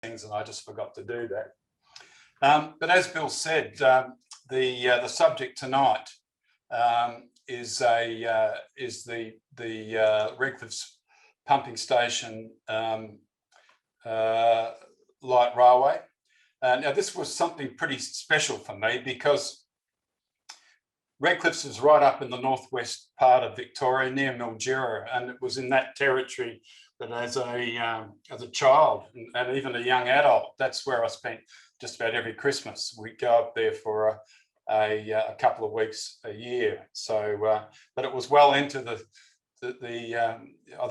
things, and I just forgot to do that. But as Bill said, the subject tonight is the Redcliffe's pumping station light railway. Now this was something pretty special for me because Redcliffe's is right up in the northwest part of Victoria, near Mildura, and it was in that territory that, as a child and even a young adult, that's where I spent just about every Christmas. We'd go up there for a couple of weeks a year. So, but it was well into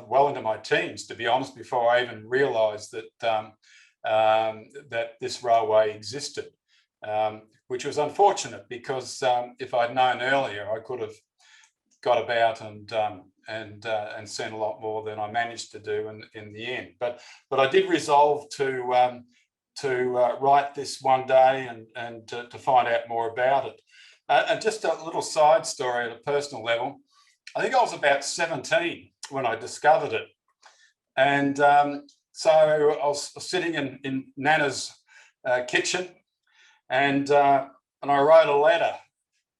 well into my teens, to be honest, before I even realised that that this railway existed. Which was unfortunate because if I'd known earlier, I could have got about and seen a lot more than I managed to do in the end. But I did resolve to write this one day and to find out more about it. And just a little side story at a personal level. I think I was about 17 when I discovered it, and so I was sitting in Nana's kitchen. And I wrote a letter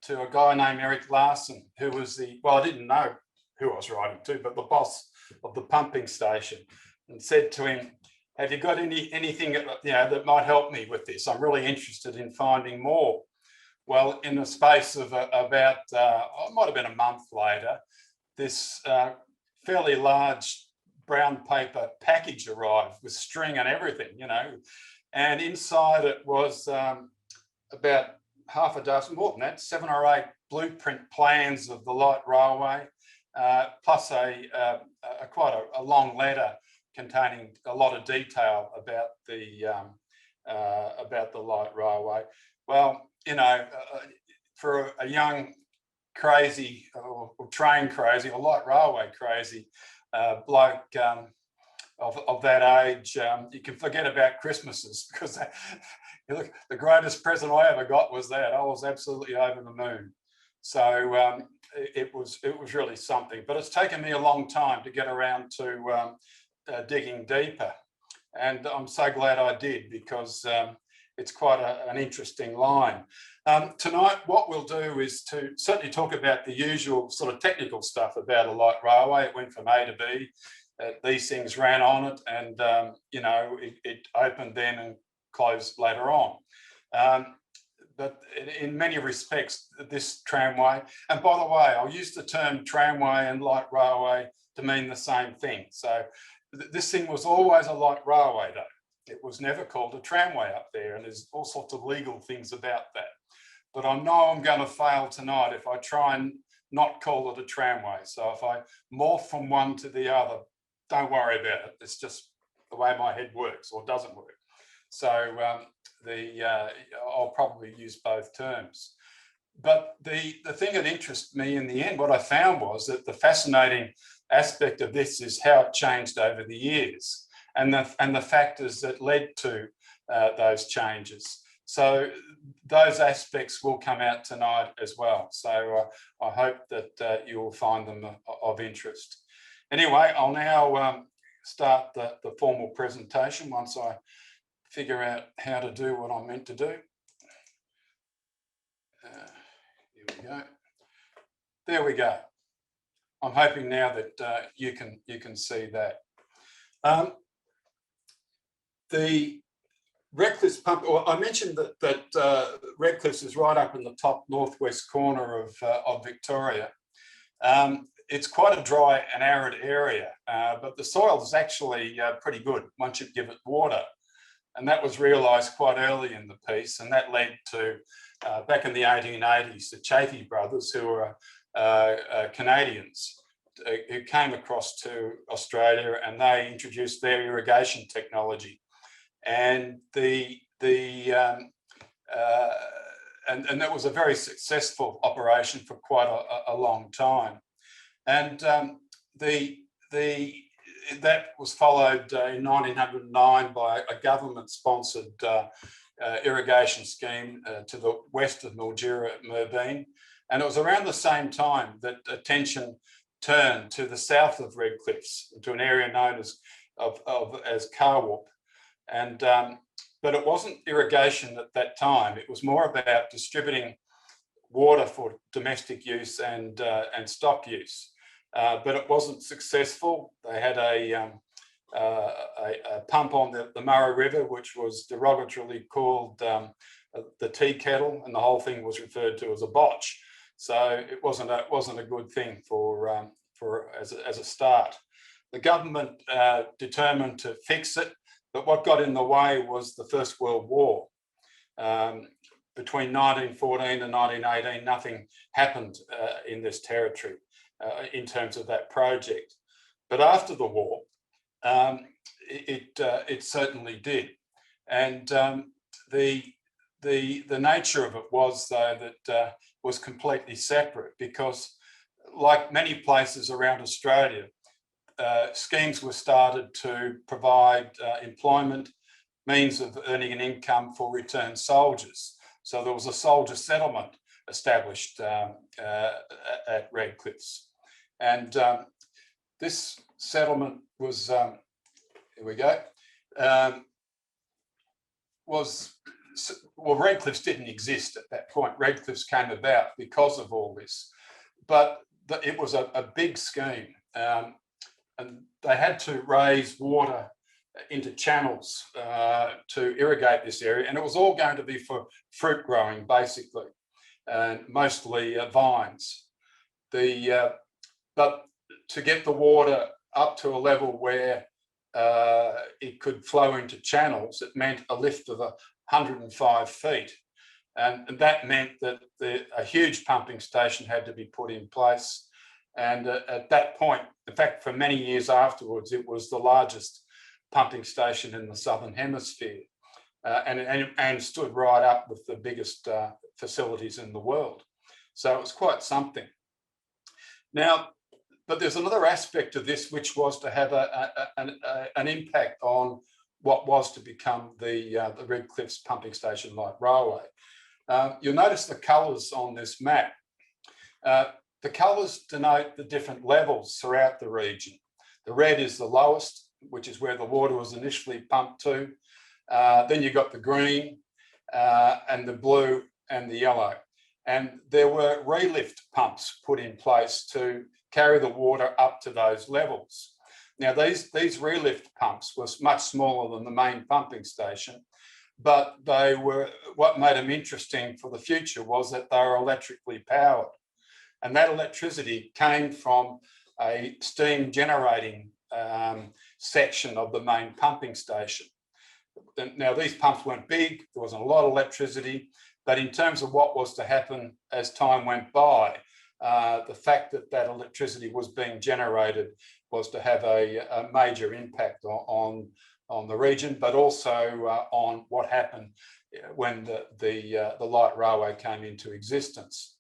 to a guy named Eric Larson, who was I didn't know who I was writing to, but the boss of the pumping station, and said to him, have you got anything that might help me with this? I'm really interested in finding more. Well, in the space of about, it might have been a month later, this fairly large brown paper package arrived with string and everything, and inside it was about half a dozen, more than that, 7 or 8 blueprint plans of the light railway, plus quite a long letter containing a lot of detail about the light railway. Well, for a young crazy or train crazy or light railway crazy bloke of that age, you can forget about Christmases, because look, the greatest present I ever got was that. I was absolutely over the moon. So it was really something. But it's taken me a long time to get around to digging deeper, and I'm so glad I did, because it's quite an interesting line. Tonight, what we'll do is to certainly talk about the usual sort of technical stuff about a light railway. It went from A to B. These things ran on it, and it opened then and closed later on. But in many respects, this tramway, and by the way, I'll use the term tramway and light railway to mean the same thing. So this thing was always a light railway, though. It was never called a tramway up there, and there's all sorts of legal things about that. But I know I'm going to fail tonight if I try and not call it a tramway. So if I morph from one to the other, don't worry about it. It's just the way my head works, or doesn't work. So I'll probably use both terms. But the thing that interests me in the end, what I found was that the fascinating aspect of this is how it changed over the years, and the factors that led to those changes. So those aspects will come out tonight as well. So I hope that you will find them of interest. Anyway, I'll now start the formal presentation once I figure out how to do what I'm meant to do. Here we go. There we go. I'm hoping now that you can see that. The Redcliffe's pump. Well, I mentioned that Redcliffe's is right up in the top northwest corner of Victoria. It's quite a dry and arid area, but the soil is actually pretty good once you give it water. And that was realised quite early in the piece, and that led to, back in the 1880s, the Chaffee brothers, who were Canadians, who came across to Australia, and they introduced their irrigation technology. And and that was a very successful operation for quite a long time. And that was followed in 1909 by a government-sponsored irrigation scheme to the west of Mildura at Merbeen. And it was around the same time that attention turned to the south of Redcliffe's, to an area known as Carwalk. And but it wasn't irrigation at that time. It was more about distributing water for domestic use and stock use. But it wasn't successful. They had a pump on the Murray River, which was derogatorily called the tea kettle, and the whole thing was referred to as a botch. So it wasn't a good thing as a start. The government determined to fix it, but what got in the way was the First World War. Between 1914 and 1918, nothing happened in this territory in terms of that project. But after the war, it certainly did. And the nature of it was, though, that was completely separate, because like many places around Australia, schemes were started to provide employment, means of earning an income for returned soldiers. So there was a soldier settlement established at Red Cliffs. And this settlement was, here we go, well, Red Cliffs didn't exist at that point. Red Cliffs came about because of all this. But it was a big scheme. And they had to raise water into channels to irrigate this area, and it was all going to be for fruit growing, basically, and mostly vines. But to get the water up to a level where it could flow into channels, it meant a lift of 105 feet, and that meant that a huge pumping station had to be put in place. And at that point, in fact, for many years afterwards, it was the largest pumping station in the Southern Hemisphere, and stood right up with the biggest facilities in the world. So it was quite something. Now, but there's another aspect of this, which was to have an impact on what was to become the Red Cliffs Pumping Station Light Railway. You'll notice the colours on this map. The colours denote the different levels throughout the region. The red is the lowest, which is where the water was initially pumped to. Then you've got the green and the blue and the yellow. And there were relift pumps put in place to carry the water up to those levels. Now, these relift pumps were much smaller than the main pumping station, but they were, what made them interesting for the future was that they were electrically powered. And that electricity came from a steam generating section of the main pumping station. Now, these pumps weren't big, there wasn't a lot of electricity, but in terms of what was to happen as time went by, the fact that that electricity was being generated was to have a major impact on the region, but also on what happened when the light railway came into existence.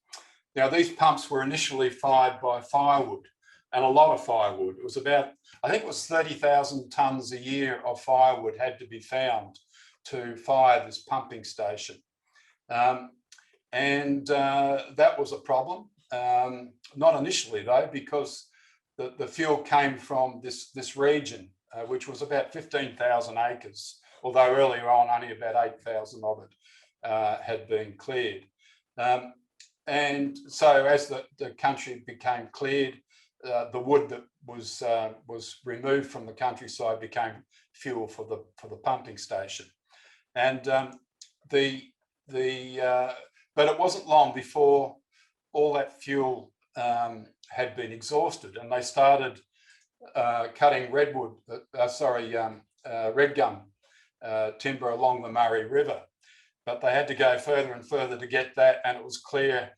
Now, these pumps were initially fired by firewood, and a lot of firewood. It was about, I think it was 30,000 tonnes a year of firewood had to be found to fire this pumping station. And that was a problem. Not initially, though, because the fuel came from this region, which was about 15,000 acres, although earlier on only about 8,000 of it had been cleared. And so as the country became cleared, the wood that was removed from the countryside became fuel for the pumping station. And but it wasn't long before all that fuel had been exhausted, and they started cutting red gum timber along the Murray River. But they had to go further and further to get that, and it was clear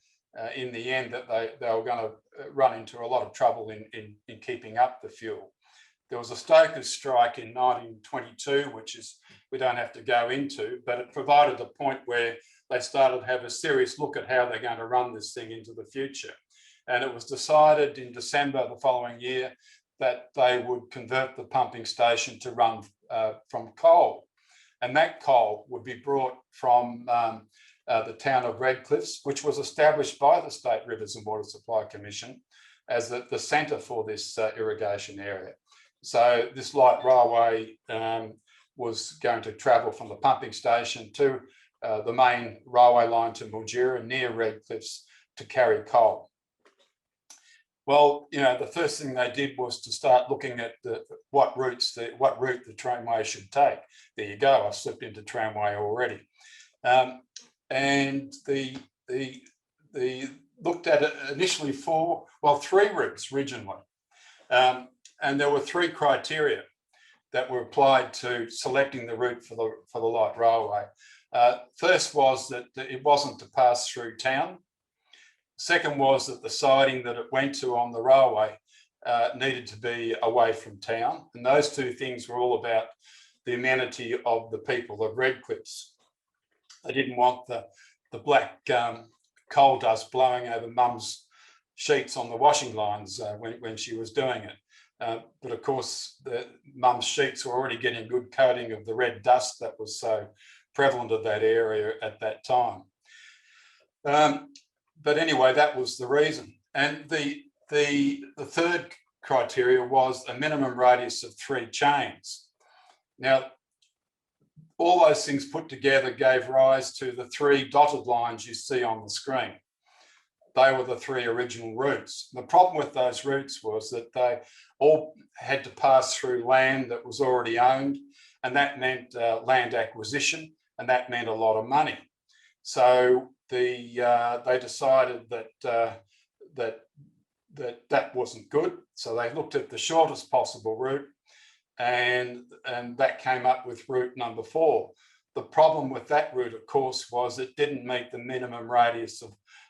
in the end that they were going to run into a lot of trouble in keeping up the fuel. There was a stokers strike in 1922, which we don't have to go into, but it provided a point where they started to have a serious look at how they're going to run this thing into the future. And it was decided in December the following year that they would convert the pumping station to run from coal. And that coal would be brought from the town of Red Cliffs, which was established by the State Rivers and Water Supply Commission as the centre for this irrigation area. So this light railway was going to travel from the pumping station to the main railway line to Mildura near Redcliffs to carry coal. Well, the first thing they did was to start looking at what route the tramway should take. There you go. I slipped into tramway already, and they looked at it initially three routes originally, and there were three criteria that were applied to selecting the route for the light railway. First was that it wasn't to pass through town. Second was that the siding that it went to on the railway needed to be away from town. And those two things were all about the amenity of the people of Redcliffs. They didn't want the black coal dust blowing over Mum's sheets on the washing lines when she was doing it. But of course, Mum's sheets were already getting a good coating of the red dust that was so prevalent of that area at that time. But anyway, that was the reason. And the third criteria was a minimum radius of 3 chains. Now, all those things put together gave rise to the 3 dotted lines you see on the screen. They were the 3 original routes. The problem with those routes was that they all had to pass through land that was already owned, and that meant land acquisition, and that meant a lot of money. So they decided that wasn't good. So they looked at the shortest possible route, and that came up with route number 4. The problem with that route, of course, was it didn't meet the minimum radius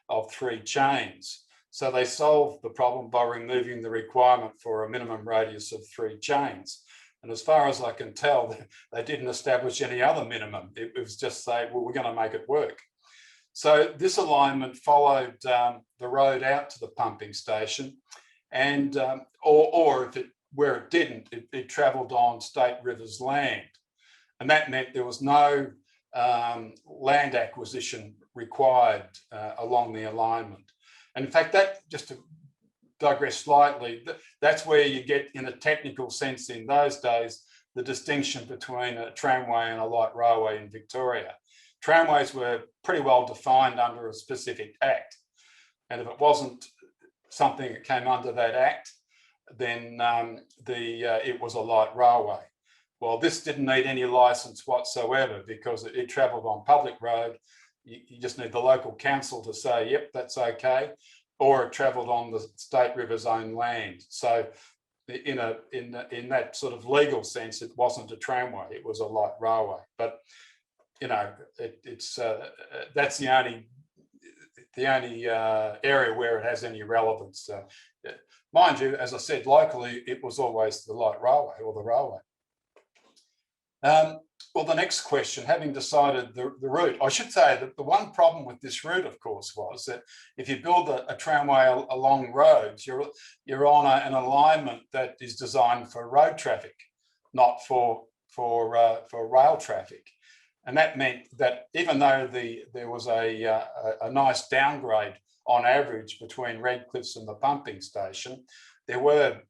of 3 chains. So they solved the problem by removing the requirement for a minimum radius of 3 chains. And as far as I can tell, they didn't establish any other minimum. It was just say, well, we're going to make it work. So this alignment followed the road out to the pumping station, and or where it didn't, it travelled on State Rivers land, and that meant there was no land acquisition required along the alignment. And in fact, that, just to digress slightly, that's where you get, in a technical sense in those days, the distinction between a tramway and a light railway in Victoria. Tramways were pretty well defined under a specific act, and if it wasn't something that came under that act, then it was a light railway. Well, this didn't need any license whatsoever because it travelled on public road. You just need the local council to say, yep, that's okay, or it travelled on the State River's own land. So in that sort of legal sense, it wasn't a tramway, it was a light railway. But that's the only area where it has any relevance. Mind you, as I said, locally, it was always the light railway or the railway. Well, the next question, having decided the route, I should say that the one problem with this route, of course, was that if you build a tramway along roads, you're on an alignment that is designed for road traffic, not for rail traffic. And that meant that even though there was a nice downgrade on average between Redcliffs and the pumping station, there were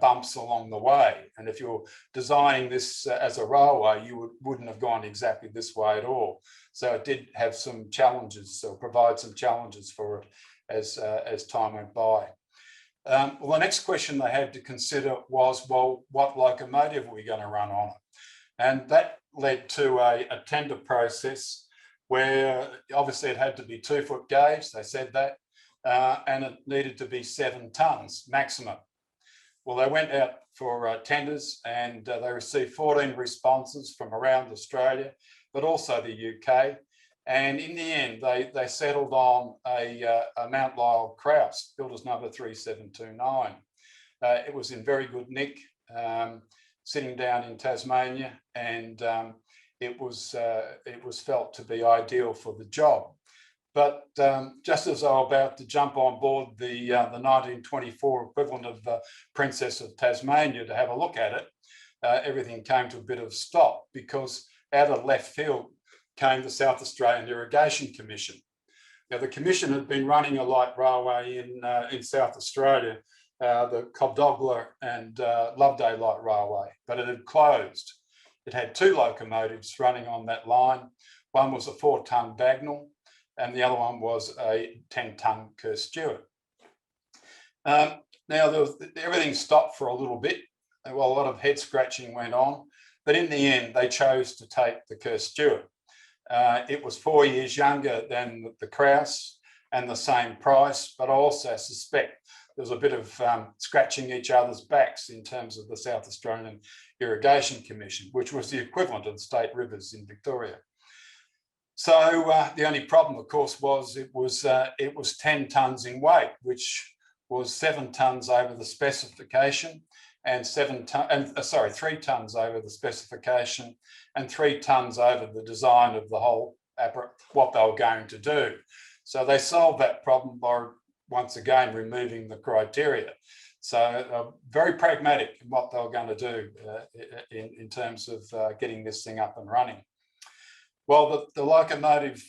bumps along the way. And if you're designing this as a railway, you wouldn't have gone exactly this way at all. So it did have some challenges, or provide some challenges for it as time went by. Well, the next question they had to consider was, well, what locomotive are we going to run on it? And that led to a tender process where obviously it had to be 2-foot gauge, they said that, and it needed to be 7 tonnes maximum. Well, they went out for tenders, and they received 14 responses from around Australia, but also the UK. And in the end, they settled on a Mount Lyell Krauss, built as number 3729. It was in very good nick, sitting down in Tasmania, and it was felt to be ideal for the job. But just as I was about to jump on board the 1924 equivalent of Princess of Tasmania to have a look at it, everything came to a bit of a stop, because out of left field came the South Australian Irrigation Commission. Now, the Commission had been running a light railway in South Australia, the Cobdogler and Loveday Light Railway, but it had closed. it had 2 locomotives running on that line. One was a 4-ton Bagnall, and the other one was a 10-ton Kerr Stewart. Now, everything stopped for a little bit, while a lot of head scratching went on, but in the end, they chose to take the Kerr Stewart. It was 4 years younger than the Krause and the same price, but I also suspect there was a bit of scratching each other's backs in terms of the South Australian Irrigation Commission, which was the equivalent of the state rivers in Victoria. So the only problem, of course, was it was 10 tonnes in weight, which was 7 tonnes over the specification, and 3 tonnes over the specification, and 3 tonnes over the design of the whole what they were going to do. So they solved that problem by once again removing the criteria. So very pragmatic in what they were going to do in terms of getting this thing up and running. Well, the locomotive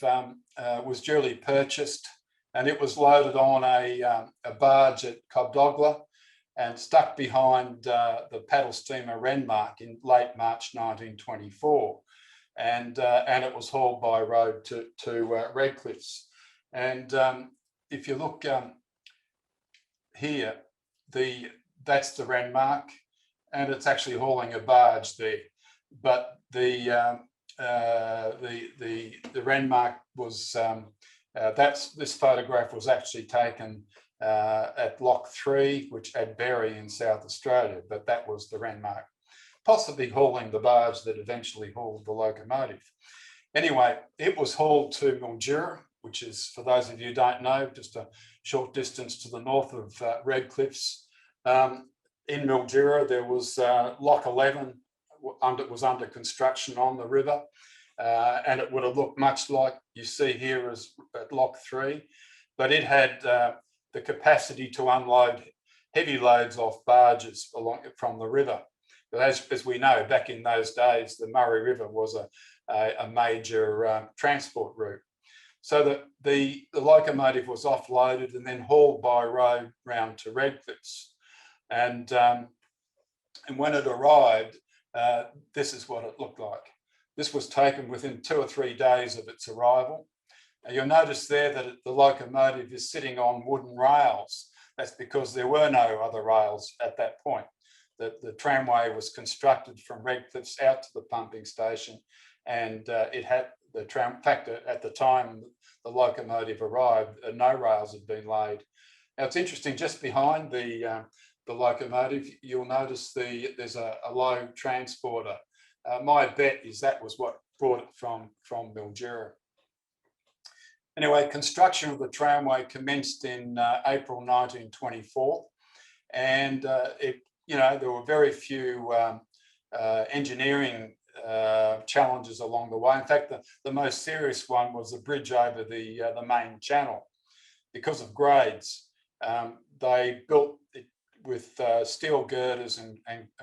was duly purchased, and it was loaded on a barge at Cobdogla and stuck behind the paddle steamer Renmark in late March 1924. And it was hauled by road to Redcliffs. And if you look here, that's the Renmark, and it's actually hauling a barge there. But the Renmark was this photograph was actually taken at Lock 3, which at Berry in South Australia, but that was the Renmark, possibly hauling the barge that eventually hauled the locomotive. Anyway, it was hauled to Mildura, which is, for those of you who don't know, just a short distance to the north of Redcliffs. In Mildura, there was Lock 11 was under construction on the river, and it would have looked much like you see here as at Lock 3, but it had the capacity to unload heavy loads off barges from the river. But as we know, back in those days, the Murray River was a major transport route. So the locomotive was offloaded and then hauled by road round to Redcliffs. And when it arrived, this is what it looked like. This was taken within 2 or 3 days of its arrival. And you'll notice there that the locomotive is sitting on wooden rails. That's because there were no other rails at that point. The tramway was constructed from Redcliffs out to the pumping station, and it had the tram. In fact, at the time the locomotive arrived, no rails had been laid. Now it's interesting. Just behind the locomotive, you'll notice there's a low transporter. My bet is that was what brought it from Mildura. Anyway, construction of the tramway commenced in April 1924, and there were very few engineering challenges along the way. In fact, the most serious one was the bridge over the main channel. Because of grades, they built it with steel girders and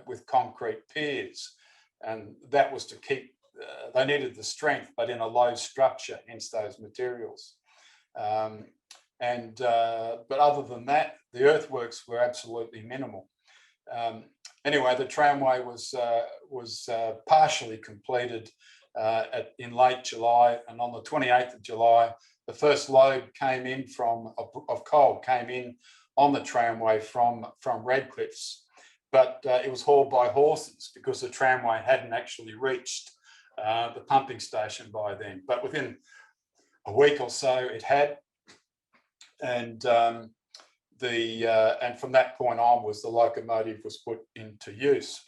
with concrete piers, and that was to keep. They needed the strength, but in a low structure, hence those materials. But other than that, the earthworks were absolutely minimal. Anyway, the tramway was partially completed in late July, and on the 28th of July, the first load came in of coal came in on the tramway from Redcliffs, but it was hauled by horses because the tramway hadn't actually reached the pumping station by then. But within a week or so, it had, and from that point onwards, the locomotive was put into use.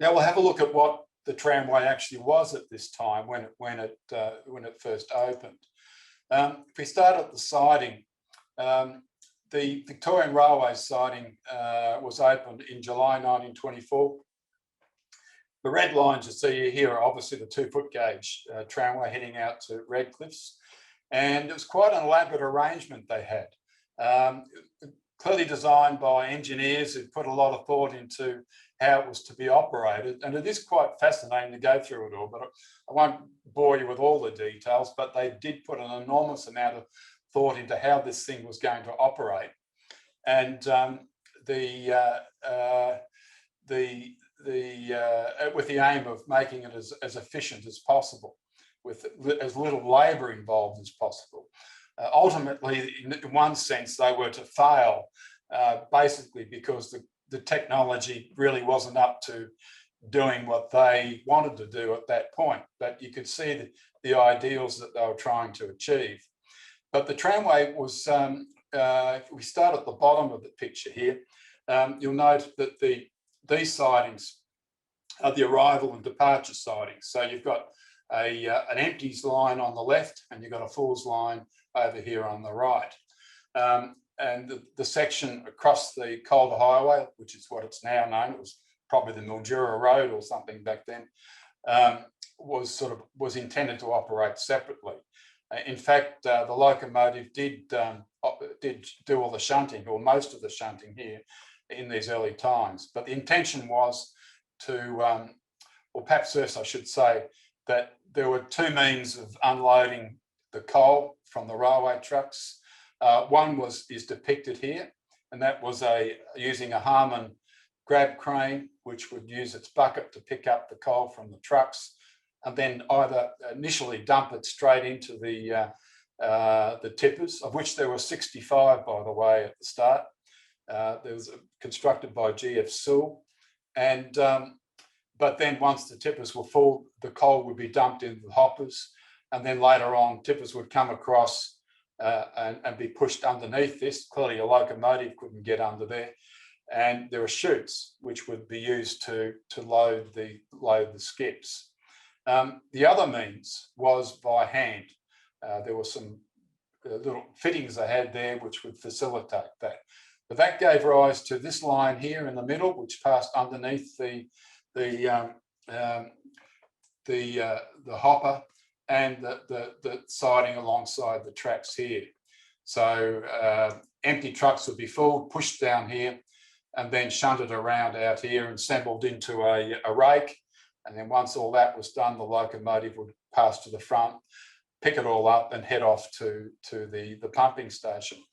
Now we'll have a look at what the tramway actually was at this time when it first opened. If we start at the siding, the Victorian Railway siding was opened in July 1924. The red lines you see here are obviously the 2-foot gauge tramway heading out to Redcliffs, and it was quite an elaborate arrangement they had. Clearly designed by engineers who put a lot of thought into how it was to be operated, and it is quite fascinating to go through it all, but I won't bore you with all the details, but they did put an enormous amount of thought into how this thing was going to operate. And the with the aim of making it as efficient as possible, with as little labour involved as possible. Ultimately, in one sense, they were to fail, basically because the technology really wasn't up to doing what they wanted to do at that point. But you could see the ideals that they were trying to achieve. But the tramway was, if we start at the bottom of the picture here, you'll note that these sidings are the arrival and departure sidings. So you've got an empties line on the left, and you've got a fulls line over here on the right. And the section across the Calder Highway, which is what it's now known, it was probably the Mildura Road or something back then, was intended to operate separately. In fact, the locomotive did do all the shunting, or most of the shunting here in these early times. But the intention was to, or perhaps first I should say, that there were two means of unloading the coal from the railway trucks. One is depicted here, and that was using a Harman grab crane, which would use its bucket to pick up the coal from the trucks, and then either initially dump it straight into the tippers, of which there were 65, by the way, at the start. There was constructed by GF Sewell, and but then once the tippers were full, the coal would be dumped into the hoppers, and then later on, tippers would come across and be pushed underneath this. Clearly, a locomotive couldn't get under there, and there were chutes which would be used to load the skips. The other means was by hand. There were some little fittings they had there which would facilitate that. But that gave rise to this line here in the middle, which passed underneath the hopper and the siding alongside the tracks here. So empty trucks would be full, pushed down here, and then shunted around out here and assembled into a rake. And then once all that was done, the locomotive would pass to the front, pick it all up and head off to the pumping station.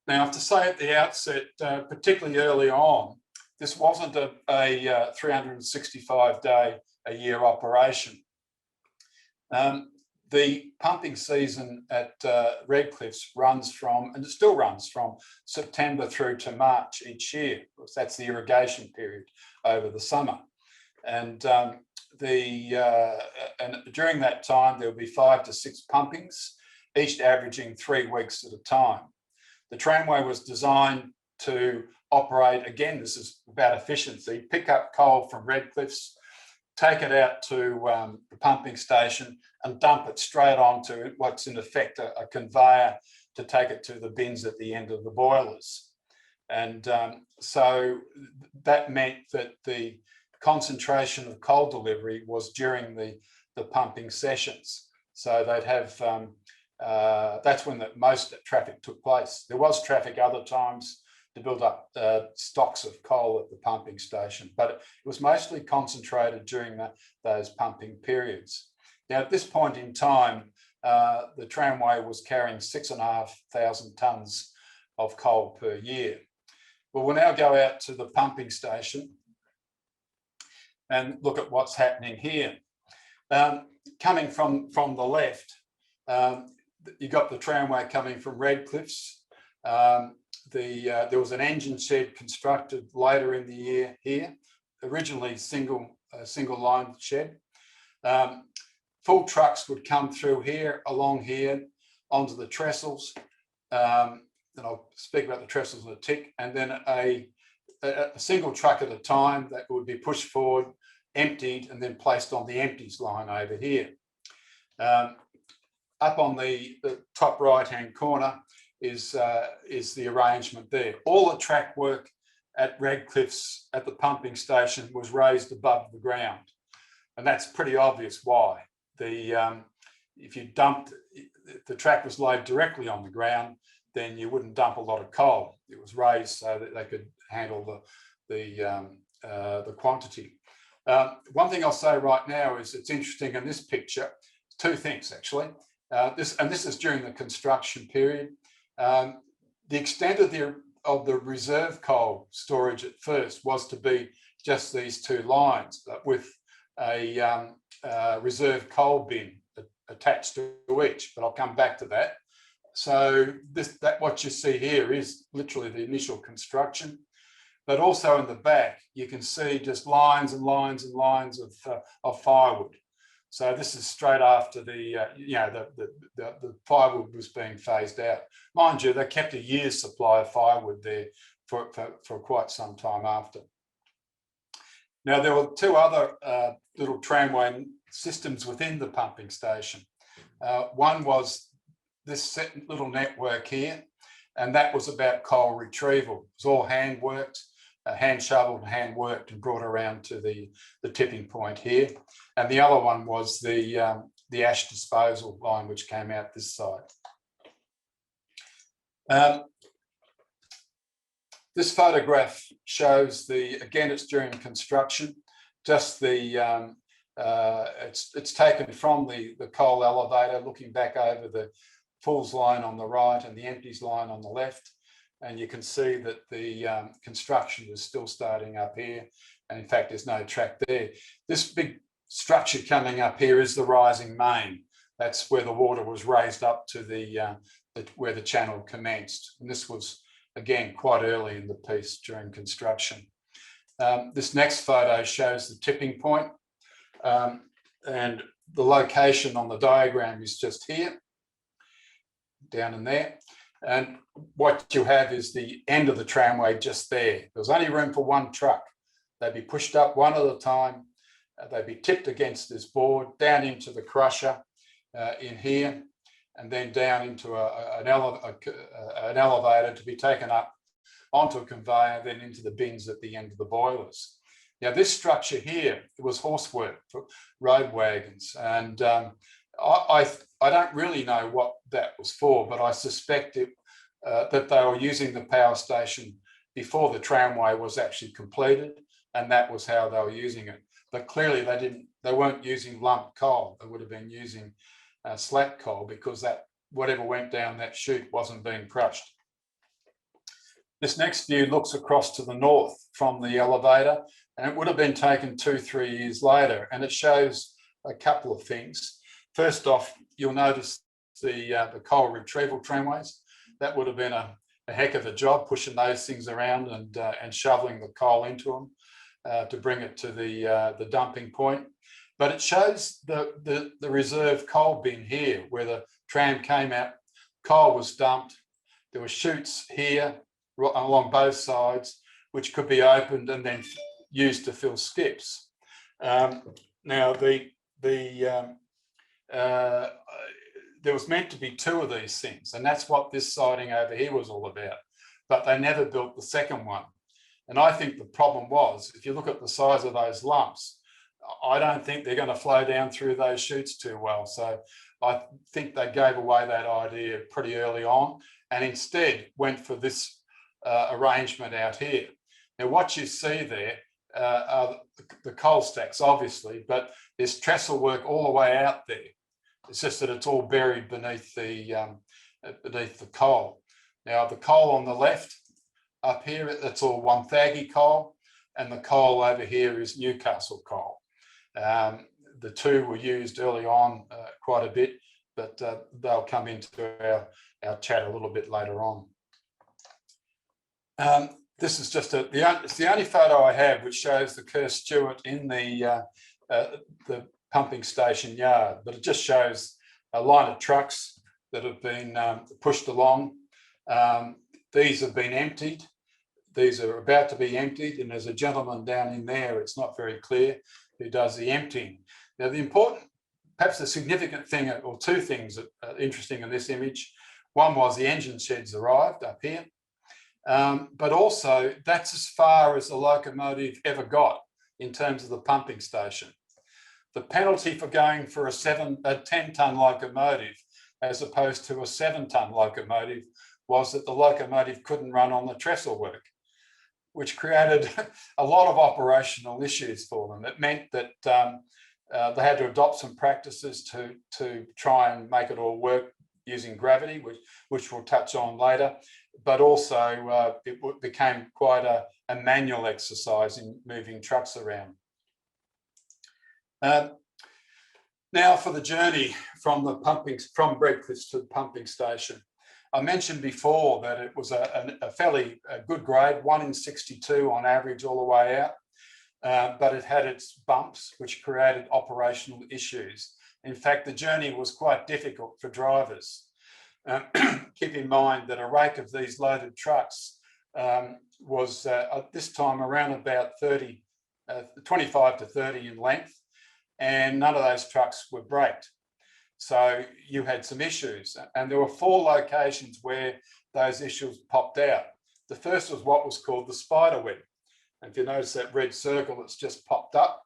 Now, I have to say at the outset, particularly early on, this wasn't a 365-day-a-year operation. The pumping season at Redcliffs runs from, and it still runs from, September through to March each year. That's the irrigation period over the summer. And during that time, there'll be 5 to 6 pumpings, each averaging 3 weeks at a time. The tramway was designed to operate, again, this is about efficiency, pick up coal from Redcliffs, take it out to the pumping station and dump it straight onto what's in effect a conveyor to take it to the bins at the end of the boilers. And so that meant that the concentration of coal delivery was during the pumping sessions. So they'd have, that's when most traffic took place. There was traffic other times to build up stocks of coal at the pumping station, but it was mostly concentrated during those pumping periods. Now, at this point in time, the tramway was carrying 6,500 tonnes of coal per year. Well, we'll now go out to the pumping station and look at what's happening here. Coming from the left, you got the tramway coming from Redcliffs. There was an engine shed constructed later in the year here, originally single line shed. Full trucks would come through here, along here, onto the trestles. Then I'll speak about the trestles in a tick. And then a single truck at a time that would be pushed forward, emptied, and then placed on the empties line over here. Up on the top right-hand corner is the arrangement there. All the track work at Redcliffs at the pumping station was raised above the ground. And that's pretty obvious why. If the track was laid directly on the ground, then you wouldn't dump a lot of coal. It was raised so that they could handle the quantity. One thing I'll say right now is it's interesting in this picture, 2 things actually. This is during the construction period. The extent of the reserve coal storage at first was to be just these two lines, but with a reserve coal bin attached to each, but I'll come back to that. So what you see here is literally the initial construction, but also in the back, you can see just lines and lines and lines of firewood. So this is straight after the firewood was being phased out. Mind you, they kept a year's supply of firewood there for quite some time after. Now, there were two other little tramway systems within the pumping station. One was this little network here, and that was about coal retrieval. It was all hand worked, hand shoveled, hand worked, and brought around to the tipping point here. And the other one was the ash disposal line, which came out this side. This photograph shows again, it's during construction, just it's taken from the coal elevator, looking back over the fulls line on the right and the empties line on the left. And you can see that the construction is still starting up here. And in fact, there's no track there. This big structure coming up here is the rising main. That's where the water was raised up to where the channel commenced. And this was, again, quite early in the piece during construction. This next photo shows the tipping point, and the location on the diagram is just here, down in there. And what you have is the end of the tramway just there. There's only room for one truck. They'd be pushed up one at a time. They'd be tipped against this board, down into the crusher in here, and then down into an elevator to be taken up onto a conveyor, then into the bins at the end of the boilers. Now, this structure here, it was horse work for road wagons, and I don't really know what that was for, but I suspect that they were using the power station before the tramway was actually completed, and that was how they were using it. But clearly they weren't using lump coal. They would have been using slack coal, because that whatever went down that chute wasn't being crushed. This next view looks across to the north from the elevator, and it would have been taken 2-3 years later, and it shows a couple of things. First off, you'll notice the coal retrieval tramways. That would have been a heck of a job, pushing those things around and shoveling the coal into them to bring it to the dumping point. But it shows the reserve coal bin here, where the tram came out, coal was dumped. There were chutes here along both sides, which could be opened and then used to fill skips. Now, there was meant to be two of these things, and that's what this siding over here was all about. But they never built the second one. And I think the problem was, if you look at the size of those lumps, I don't think they're going to flow down through those chutes too well. So I think they gave away that idea pretty early on, and instead went for this arrangement out here. Now, what you see there are the coal stacks, obviously, but there's trestle work all the way out there. It's just that it's all buried beneath the coal. Now, the coal on the left up here, that's all Wonthaggi coal, and the coal over here is Newcastle coal. The two were used early on quite a bit, but they'll come into our chat a little bit later on. This is just it's the only photo I have which shows the Kerr Stewart in the pumping station yard, but it just shows a line of trucks that have been pushed along. These have been emptied. These are about to be emptied, and there's a gentleman down in there, it's not very clear, who does the emptying. Now, the important, perhaps the significant thing, or two things that are interesting in this image. One was the engine sheds arrived up here, but also that's as far as the locomotive ever got in terms of the pumping station. The penalty for going for a 10-ton locomotive as opposed to a 7-ton locomotive was that the locomotive couldn't run on the trestle work, which created a lot of operational issues for them. It meant that they had to adopt some practices to try and make it all work using gravity, which we'll touch on later. but also it became quite a manual exercise in moving trucks around. Now for the journey from Redcliffe to the pumping station. I mentioned before that it was a fairly good grade, 1 in 62 on average all the way out, but it had its bumps, which created operational issues. In fact, the journey was quite difficult for drivers. Keep in mind that a rake of these loaded trucks was at this time around about 25 to 30 in length, and none of those trucks were braked. So you had some issues, and there were 4 locations where those issues popped out. The first was what was called the spider web. And if you notice that red circle that's just popped up,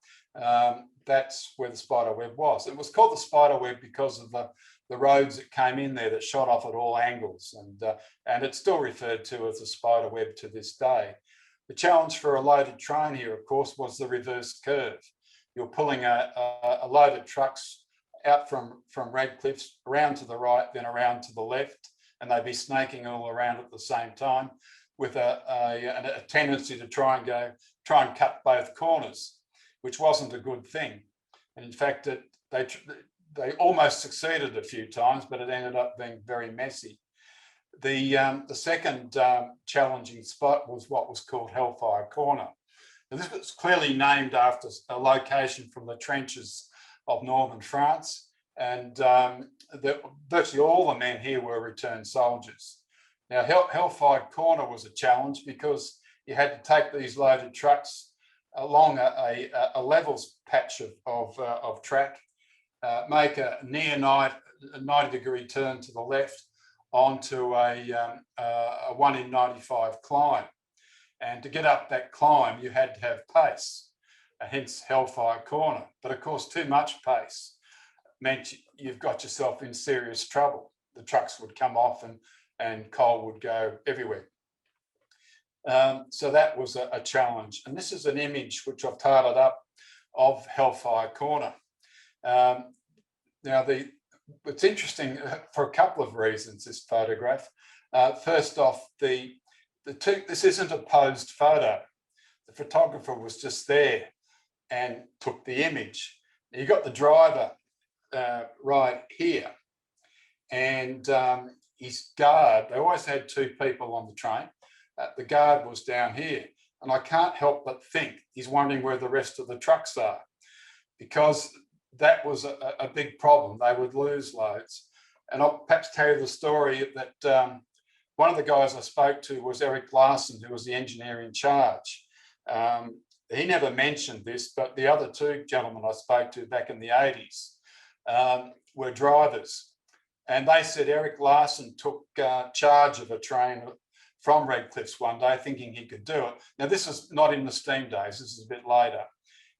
that's where the spider web was. It was called the spider web because of the roads that came in there that shot off at all angles, and it's still referred to as the spider web to this day. The challenge for a loaded train here, of course, was the reverse curve. You're pulling a load of trucks out from Redcliffe around to the right, then around to the left, and they'd be snaking all around at the same time with a tendency to try and cut both corners, which wasn't a good thing. And in fact, they almost succeeded a few times, but it ended up being very messy. The second challenging spot was what was called Hellfire Corner. Now, this was clearly named after a location from the trenches of northern France, and virtually all the men here were returned soldiers. Now, Hellfire Corner was a challenge because you had to take these loaded trucks along a levels patch of track, make a near 90-degree turn to the left onto a 1 in 95 climb. And to get up that climb, you had to have pace, hence Hellfire Corner. But of course, too much pace meant you've got yourself in serious trouble. The trucks would come off and coal would go everywhere. So that was a challenge. And this is an image which I've titled up of Hellfire Corner. Now, it's interesting for a couple of reasons, this photograph. First off, this isn't a posed photo. The photographer was just there and took the image. You got the driver right here, and his guard, they always had 2 people on the train. The guard was down here, and I can't help but think he's wondering where the rest of the trucks are, because that was a big problem. They would lose loads. And I'll perhaps tell you the story that one of the guys I spoke to was Eric Larson, who was the engineer in charge. He never mentioned this, but the other 2 gentlemen I spoke to back in the 80s were drivers. And they said Eric Larson took charge of a train from Redcliffe one day, thinking he could do it. Now, this is not in the steam days, this is a bit later.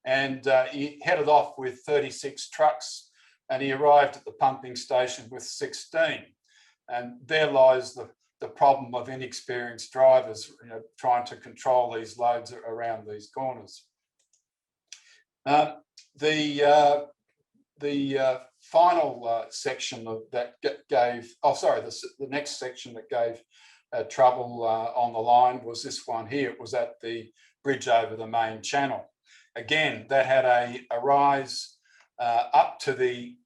And he headed off with 36 trucks, and he arrived at the pumping station with 16. And there lies the problem of inexperienced drivers, trying to control these loads around these corners. The final section of that gave, the next section that gave trouble on the line was this one here. It was at the bridge over the main channel. Again, that had a rise up to the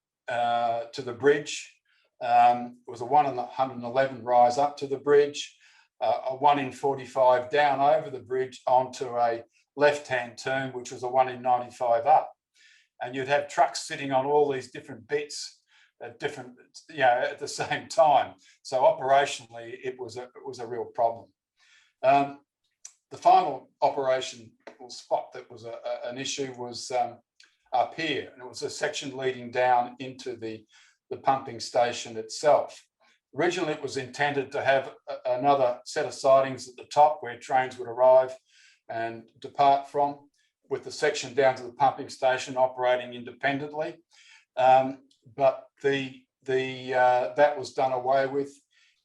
bridge. It was a 1 in 111 rise up to the bridge, a 1 in 45 down over the bridge onto a left-hand turn, which was a 1 in 95 up. And you'd have trucks sitting on all these different bits at at the same time. So operationally, it was a real problem. The final operational spot that was an issue was up here, and it was a section leading down into the pumping station itself. Originally, it was intended to have another set of sidings at the top where trains would arrive and depart from, with the section down to the pumping station operating independently. But that was done away with,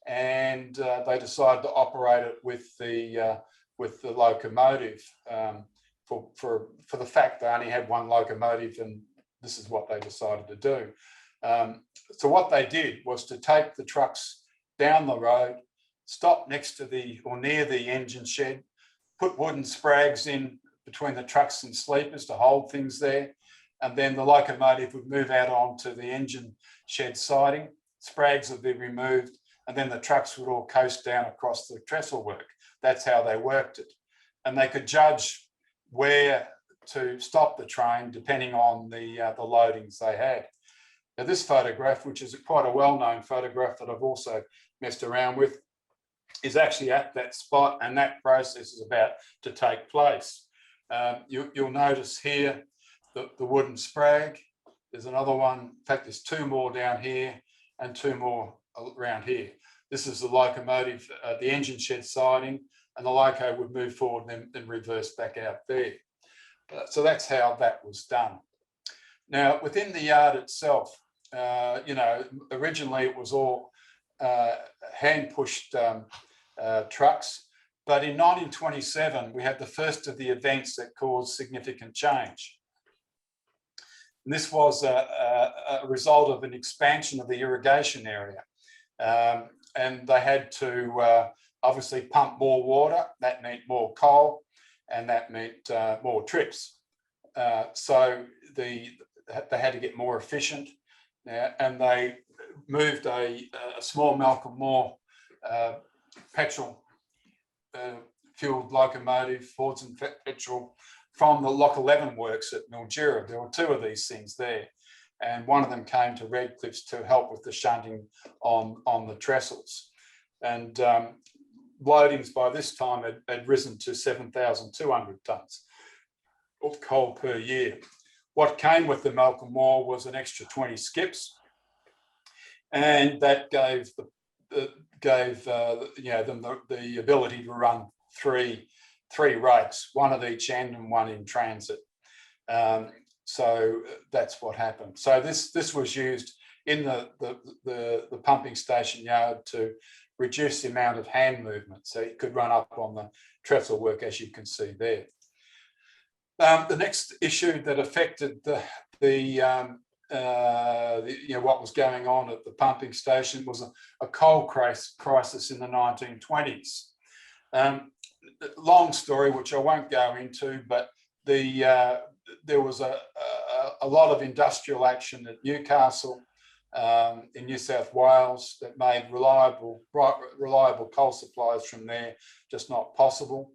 and they decided to operate it with the locomotive for the fact they only had 1 locomotive, and this is what they decided to do. So what they did was to take the trucks down the road, stop next to the, or near the engine shed, put wooden sprags in between the trucks and sleepers to hold things there. And then the locomotive would move out onto the engine shed siding, sprags would be removed, and then the trucks would all coast down across the trestle work. That's how they worked it. And they could judge where to stop the train depending on the loadings they had. Now, this photograph, which is quite a well-known photograph that I've also messed around with, is actually at that spot, and that process is about to take place. You'll notice here the wooden sprag. There's another one. In fact, there's two more down here and two more around here. This is the locomotive, the engine shed siding, and the loco would move forward and then reverse back out there. So that's how that was done. Now, within the yard itself, originally it was all hand-pushed trucks, but in 1927 we had the first of the events that caused significant change. And this was a result of an expansion of the irrigation area, and they had to obviously pump more water. That meant more coal, and that meant more trips. So they had to get more efficient, and they moved a small Malcolm Moore petrol fueled locomotive, Fords and petrol, from the Lock 11 works at Mildura. There were two of these things there, and one of them came to Redcliffs to help with the shunting on the trestles. And loadings by this time had risen to 7,200 tonnes of coal per year. What came with the Malcolm Moore was an extra 20 skips, and that gave them the ability to run three rakes, one at each end and one in transit. So that's what happened. So this was used in the pumping station yard to reduce the amount of hand movement, so it could run up on the trestle work, as you can see there. The next issue that affected what was going on at the pumping station was a coal crisis in the 1920s. Long story, which I won't go into, but there was a lot of industrial action at Newcastle in New South Wales that made reliable coal supplies from there just not possible.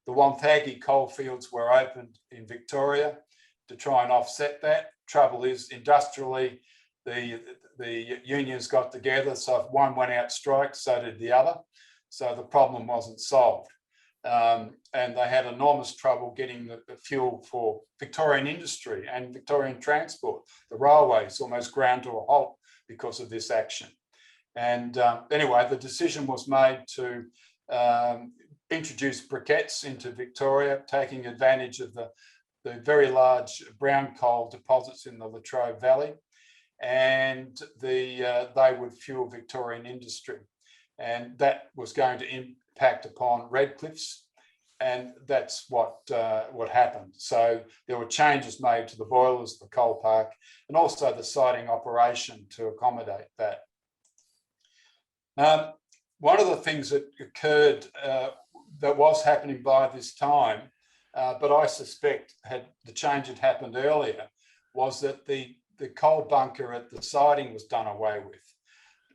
The Wonthaggi coalfields were opened in Victoria to try and offset that. Trouble is, industrially, the unions got together, so if one went out strike, so did the other. So the problem wasn't solved. And they had enormous trouble getting the fuel for Victorian industry and Victorian transport. The railways almost ground to a halt because of this action. And anyway, the decision was made to introduce briquettes into Victoria, taking advantage of the very large brown coal deposits in the Latrobe Valley, and they would fuel Victorian industry. And that was going to impact upon Redcliffs, and that's what happened. So there were changes made to the boilers, the coal park, and also the siding operation to accommodate that. One of the things that occurred that was happening by this time, but I suspect the change had happened earlier, was that the coal bunker at the siding was done away with.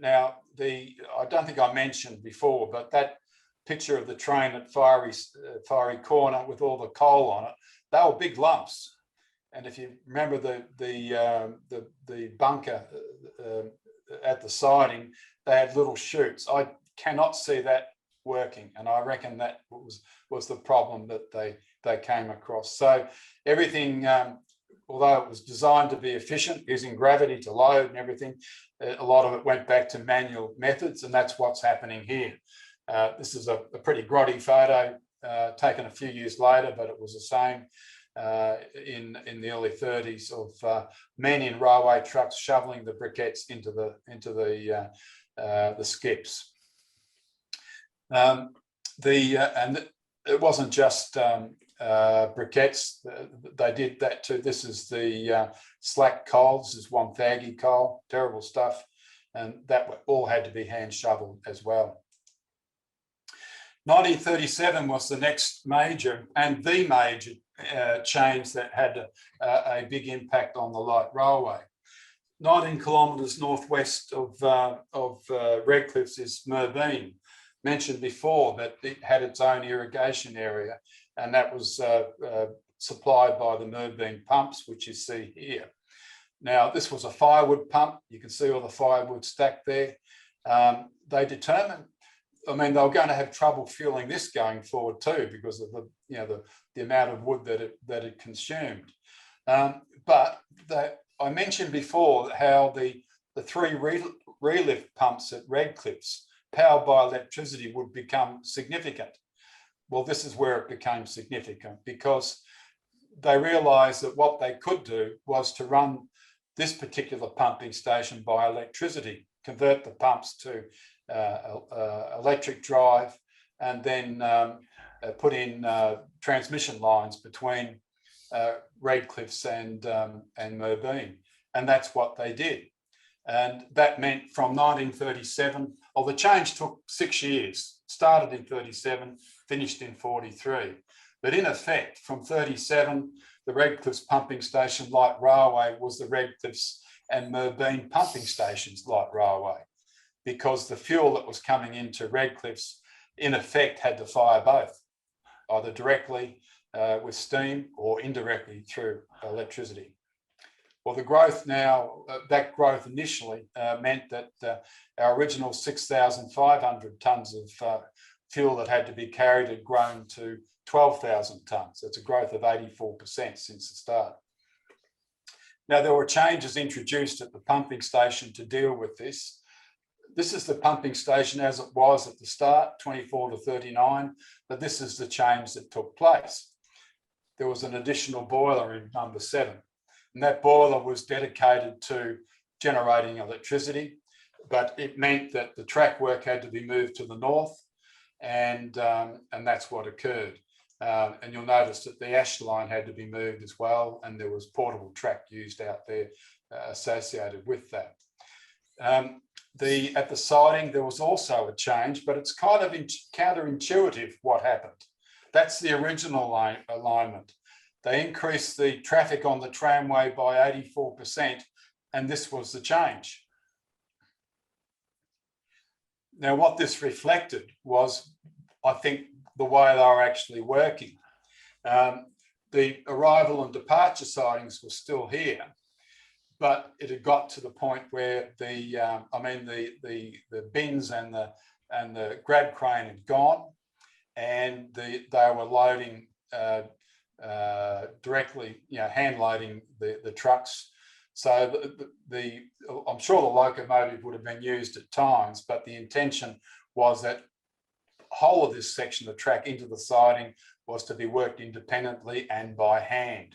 Now, I don't think I mentioned before, but that picture of the train at Fiery Corner with all the coal on it, they were big lumps. And if you remember the bunker at the siding, they had little chutes. I cannot see that working, and I reckon that was the problem that they came across. So everything, although it was designed to be efficient, using gravity to load and everything, a lot of it went back to manual methods, and that's what's happening here. This is a pretty grotty photo taken a few years later, but it was the same in the early 30s of men in railway trucks shoveling the briquettes into the skips. And it wasn't just briquettes, they did that too. This is the slack coal. This is Wonthaggi coal, terrible stuff, and that all had to be hand shoveled as well. 1937 was the next major and the major change that had a big impact on the light railway. 19 kilometres northwest of Redcliffs is Merbein. Mentioned before that it had its own irrigation area, and that was supplied by the Merbein pumps, which you see here. Now, this was a firewood pump. You can see all the firewood stacked there. They determined, I mean, they were going to have trouble fueling this going forward too, because of the amount of wood that it consumed. But I mentioned before how the three relift pumps at Redcliffs, powered by electricity, would become significant. Well, this is where it became significant, because they realised that what they could do was to run this particular pumping station by electricity, convert the pumps to electric drive, and then put in transmission lines between Redcliffs and Merbein. And that's what they did. And that meant from 1937, well, the change took 6 years, started in 37, finished in 43. But in effect, from 37, the Redcliffs pumping station light railway was the Redcliffs and Merbein pumping stations light railway, because the fuel that was coming into Redcliffs in effect had to fire both, either directly with steam or indirectly through electricity. Well, the growth now, that growth initially meant that our original 6,500 tonnes of fuel that had to be carried had grown to 12,000 tonnes. That's a growth of 84% since the start. Now, there were changes introduced at the pumping station to deal with this. This is the pumping station as it was at the start, 24 to 39, but this is the change that took place. There was an additional boiler in number 7, and that boiler was dedicated to generating electricity, but it meant that the track work had to be moved to the north, and that's what occurred. And you'll notice that the ash line had to be moved as well, and there was portable track used out there associated with that. At the siding, there was also a change, but it's kind of counterintuitive what happened. That's the original alignment. They increased the traffic on the tramway by 84%, and this was the change. Now, what this reflected was, I think, the way they were actually working. The arrival and departure sidings were still here, but it had got to the point where the bins and the grab crane had gone, and they were loading directly, hand loading the trucks. So I'm sure the locomotive would have been used at times, but the intention was that whole of this section of track into the siding was to be worked independently and by hand.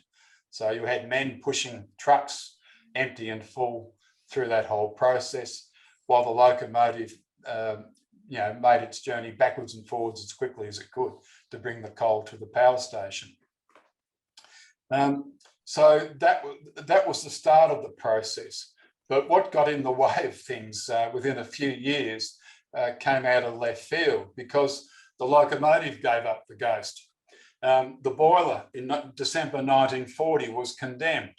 So you had men pushing trucks empty and full through that whole process, while the locomotive made its journey backwards and forwards as quickly as it could to bring the coal to the power station. So that was the start of the process. But what got in the way of things within a few years came out of left field, because the locomotive gave up the ghost. The boiler in December 1940 was condemned.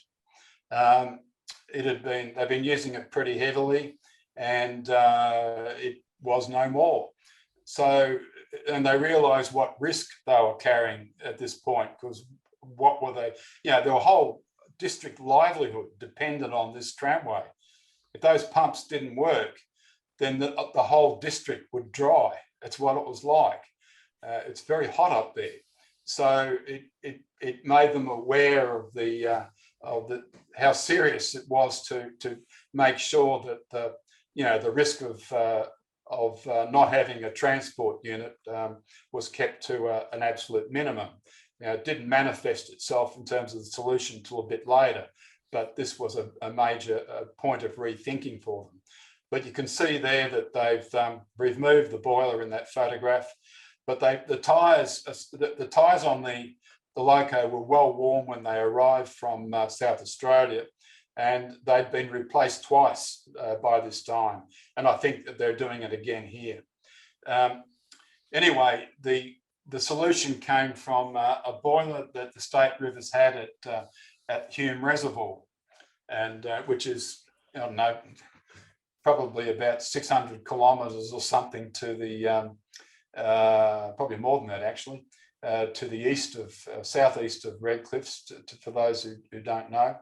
They've been using it pretty heavily, and it was no more. So, and they realised what risk they were carrying at this point, because what were they? Their whole district livelihood depended on this tramway. If those pumps didn't work, then the whole district would dry. It's what it was like. It's very hot up there. So it made them aware of how serious it was to make sure that the risk of not having a transport unit was kept to an absolute minimum. It didn't manifest itself in terms of the solution until a bit later, but this was a major point of rethinking for them. But you can see there that they've removed the boiler in that photograph, but the tyres on the loco were well warm when they arrived from South Australia, and they'd been replaced twice by this time. And I think that they're doing it again here. Anyway, the solution came from a boiler that the State Rivers had at Hume Reservoir, and which is, I don't know, probably about 600 kilometres or something to the, probably more than that actually, to the east of, southeast of Redcliffs, for those who don't know.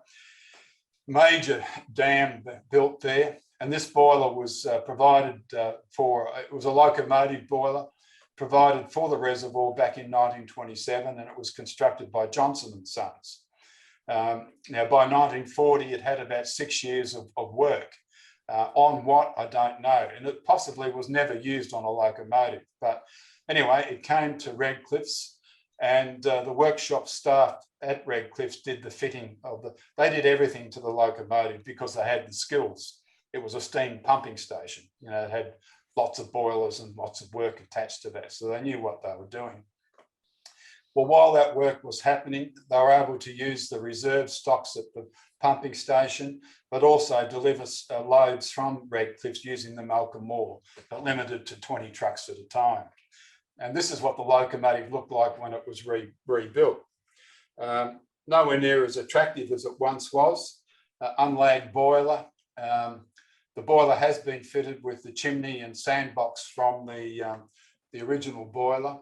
Major dam built there, and this boiler was provided for, it was a locomotive boiler, provided for the reservoir back in 1927, and it was constructed by Johnson and Sons. Now, by 1940, it had about 6 years of work. On what, I don't know, and it possibly was never used on a locomotive. But anyway, it came to Redcliffs, and the workshop staff at Redcliffs did the fitting of they did everything to the locomotive because they had the skills. It was a steam pumping station, you know, it had lots of boilers and lots of work attached to that, so they knew what they were doing. Well, while that work was happening, they were able to use the reserve stocks at the pumping station, but also deliver loads from Redcliffs using the Malcolm Moor, but limited to 20 trucks at a time. And this is what the locomotive looked like when it was rebuilt. Nowhere near as attractive as it once was. Unlagged boiler. The boiler has been fitted with the chimney and sandbox from the original boiler.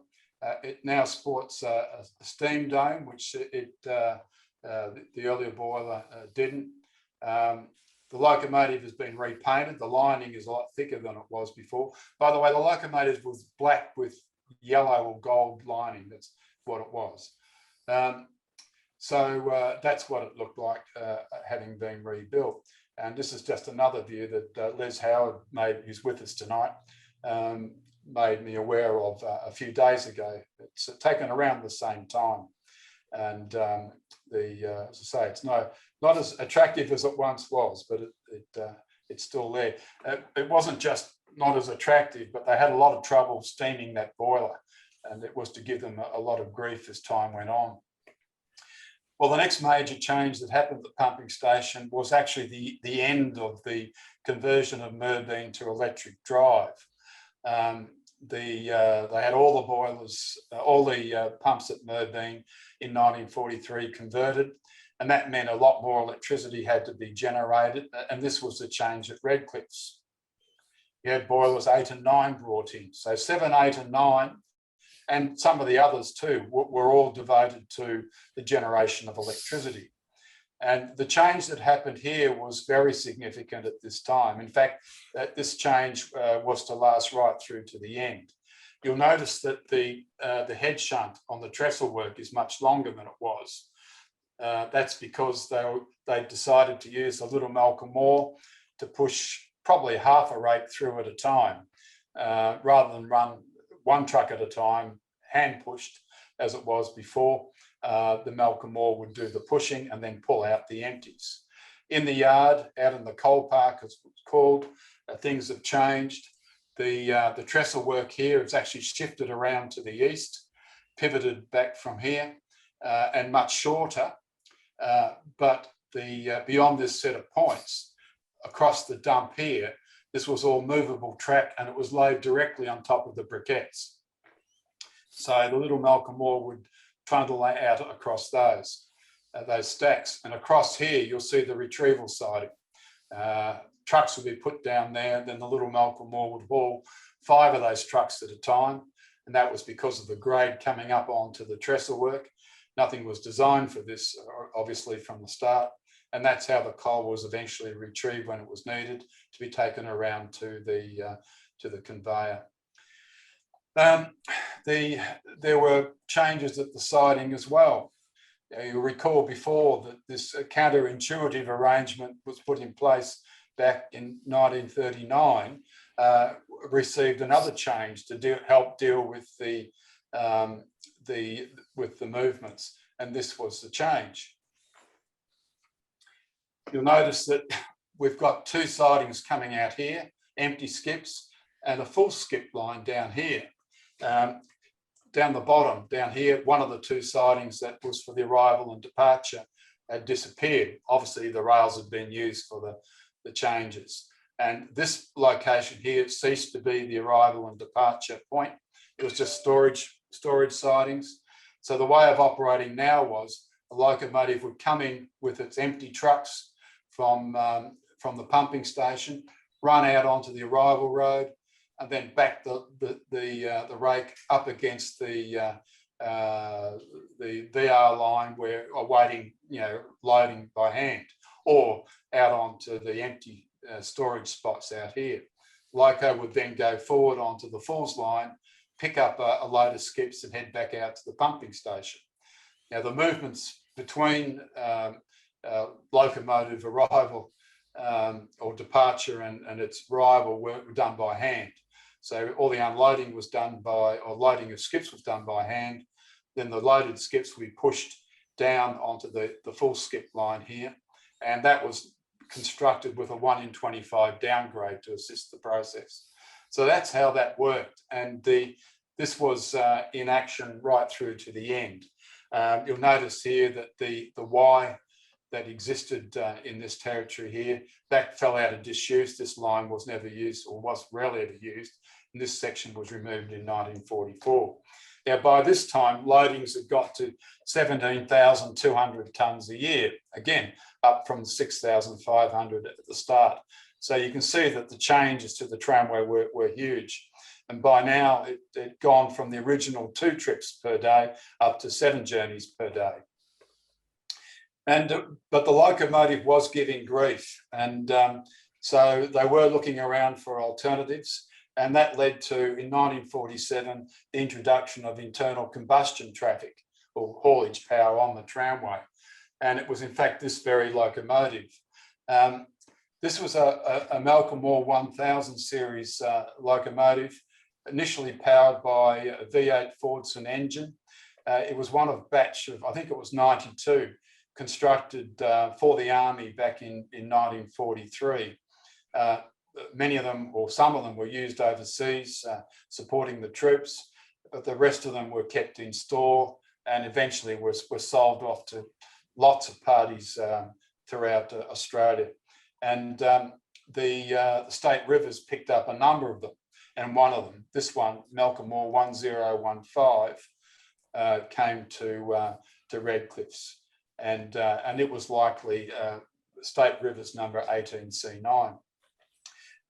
It now sports a steam dome, which the earlier boiler didn't. The locomotive has been repainted. The lining is a lot thicker than it was before. By the way, the locomotive was black with yellow or gold lining. That's what it was. So that's what it looked like having been rebuilt. And this is just another view that Les Howard who's with us tonight, made me aware of a few days ago. It's taken around the same time. And as I say, it's not as attractive as it once was, but it's still there. It wasn't just not as attractive, but they had a lot of trouble steaming that boiler, and it was to give them a lot of grief as time went on. Well, the next major change that happened at the pumping station was actually the end of the conversion of Merbeen to electric drive. They had all the boilers, all the pumps at Merbeen in 1943 converted, and that meant a lot more electricity had to be generated, and this was the change at Redcliffs. You had boilers 8 and 9 brought in, so 7, 8 and 9, and some of the others too, were all devoted to the generation of electricity. And the change that happened here was very significant at this time. In fact, this change was to last right through to the end. You'll notice that the head shunt on the trestle work is much longer than it was. That's because they decided to use the little Malcolm Moor to push probably half a rake through at a time, rather than run one truck at a time, hand pushed as it was before. The Malcolm Moor would do the pushing and then pull out the empties. In the yard, out in the coal park, as it's called, things have changed. The trestle work here is actually shifted around to the east, pivoted back from here, and much shorter. But beyond this set of points, across the dump here, this was all movable track, and it was laid directly on top of the briquettes. So the little Malcolm Moor would trundle out across those stacks. And across here, you'll see the retrieval siding. Trucks would be put down there, then the little Malcolm Moor would haul 5 of those trucks at a time. And that was because of the grade coming up onto the trestle work. Nothing was designed for this, obviously, from the start. And that's how the coal was eventually retrieved when it was needed to be taken around to the conveyor. There were changes at the siding as well. You'll recall before that this counterintuitive arrangement was put in place back in 1939, received another change to help deal with the movements, and this was the change. You'll notice that we've got 2 sidings coming out here, empty skips, and a full skip line down here. Down the bottom, down here, one of the 2 sidings that was for the arrival and departure had disappeared. Obviously, the rails had been used for the changes. And this location here ceased to be the arrival and departure point. It was just storage sidings. So the way of operating now was a locomotive would come in with its empty trucks from the pumping station, run out onto the arrival road, and then back the rake up against the VR line where awaiting, loading by hand, or out onto the empty storage spots out here. Loco would then go forward onto the Falls line, pick up a load of skips and head back out to the pumping station. Now the movements between locomotive arrival or departure and its arrival were done by hand. So all the unloading was done or loading of skips was done by hand. Then the loaded skips we pushed down onto the full skip line here. And that was constructed with a 1 in 25 downgrade to assist the process. So that's how that worked. And this was in action right through to the end. You'll notice here that the Y that existed in this territory here, that fell out of disuse. This line was never used, or was rarely ever used, and this section was removed in 1944. Now, by this time, loadings had got to 17,200 tonnes a year, again, up from 6,500 at the start. So you can see that the changes to the tramway were huge. And by now, it had gone from the original 2 trips per day up to 7 journeys per day. But the locomotive was giving grief. And so they were looking around for alternatives. And that led to, in 1947, the introduction of internal combustion traffic or haulage power on the tramway. And it was, in fact, this very locomotive. This was a Malcolm Moore 1000 series locomotive, initially powered by a V8 Fordson engine. It was one of batch of, I think it was 92, constructed for the Army back in 1943. Many of them, or some of them, were used overseas, supporting the troops, but the rest of them were kept in store and eventually were sold off to lots of parties throughout Australia. And the State Rivers picked up a number of them, and one of them, this one, Malcolm Moore 1015, came to Redcliffs, and it was likely State Rivers number 18C9.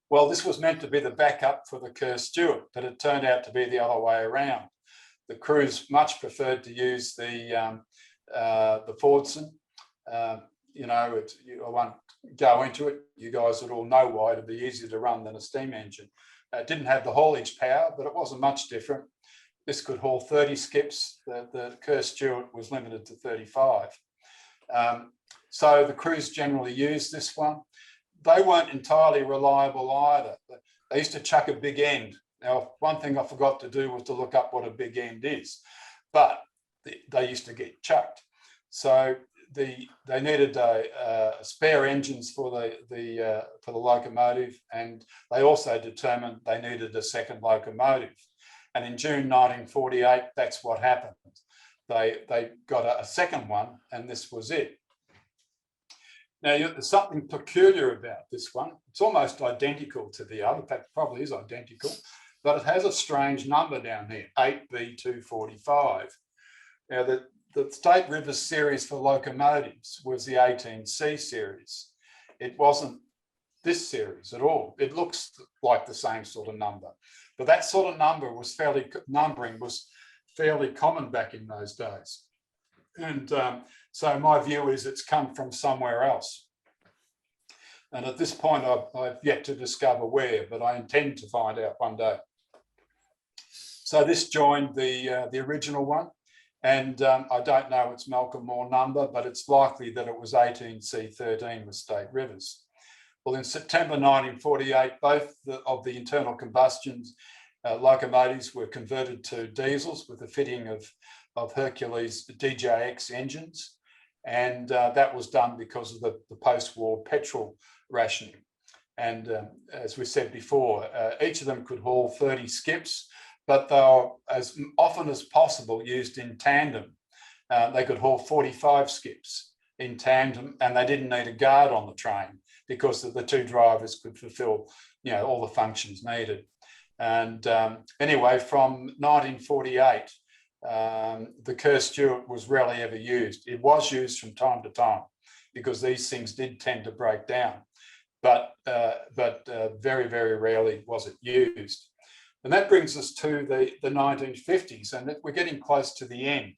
Well, this was meant to be the backup for the Kerr Stewart, but it turned out to be the other way around. The crews much preferred to use the Fordson. I won't go into it. You guys would all know why. It'd be easier to run than a steam engine. It didn't have the haulage power, but it wasn't much different. This could haul 30 skips. The Kerr Stewart was limited to 35. So the crews generally used this one. They weren't entirely reliable either. They used to chuck a big end. Now, one thing I forgot to do was to look up what a big end is, but they used to get chucked. So they needed spare engines for the locomotive, and they also determined they needed a second locomotive. And in June 1948, that's what happened. They got a second one, and this was it. Now, there's something peculiar about this one. It's almost identical to the other. In fact, probably is identical, but it has a strange number down here, 8B245. Now, the State Rivers series for locomotives was the 18C series. It wasn't this series at all. It looks like the same sort of number, but that sort of numbering was fairly common back in those days. And so my view is it's come from somewhere else. And at this point, I've yet to discover where, but I intend to find out one day. So this joined the original one. And I don't know its Malcolm Moore number, but it's likely that it was 18C13 with State Rivers. Well, in September 1948, both of the internal combustion locomotives were converted to diesels with the fitting of Hercules DJX engines. And that was done because of the post-war petrol rationing. And as we said before, each of them could haul 30 skips, but they were as often as possible used in tandem. They could haul 45 skips in tandem, and they didn't need a guard on the train because the two drivers could fulfill, all the functions needed. And anyway, from 1948, the Kerr-Stewart was rarely ever used. It was used from time to time because these things did tend to break down, but very, very rarely was it used. And that brings us to the 1950s, and we're getting close to the end.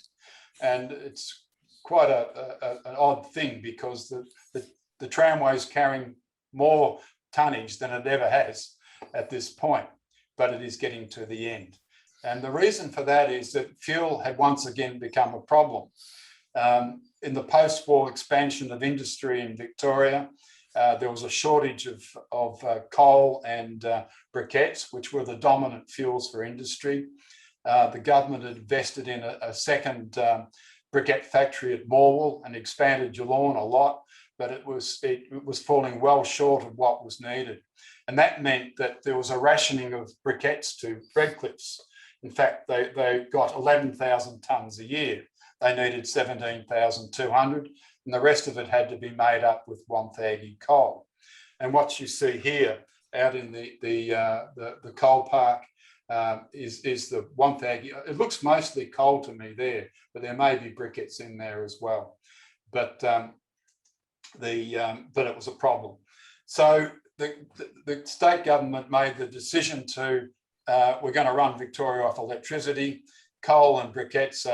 And it's quite an odd thing because the tramway is carrying more tonnage than it ever has at this point, but it is getting to the end. And the reason for that is that fuel had once again become a problem. In the post-war expansion of industry in Victoria, there was a shortage of coal and briquettes, which were the dominant fuels for industry. The government had invested in a second briquette factory at Morwell and expanded Geelong a lot, but it was falling well short of what was needed. And that meant that there was a rationing of briquettes to Redcliffs. In fact, they got 11,000 tonnes a year. They needed 17,200, and the rest of it had to be made up with Wonthaggi coal. And what you see here out in the coal park is the Wonthaggi. It looks mostly coal to me there, but there may be briquettes in there as well. But it was a problem. So the state government made the decision to we're going to run Victoria off electricity. Coal and briquettes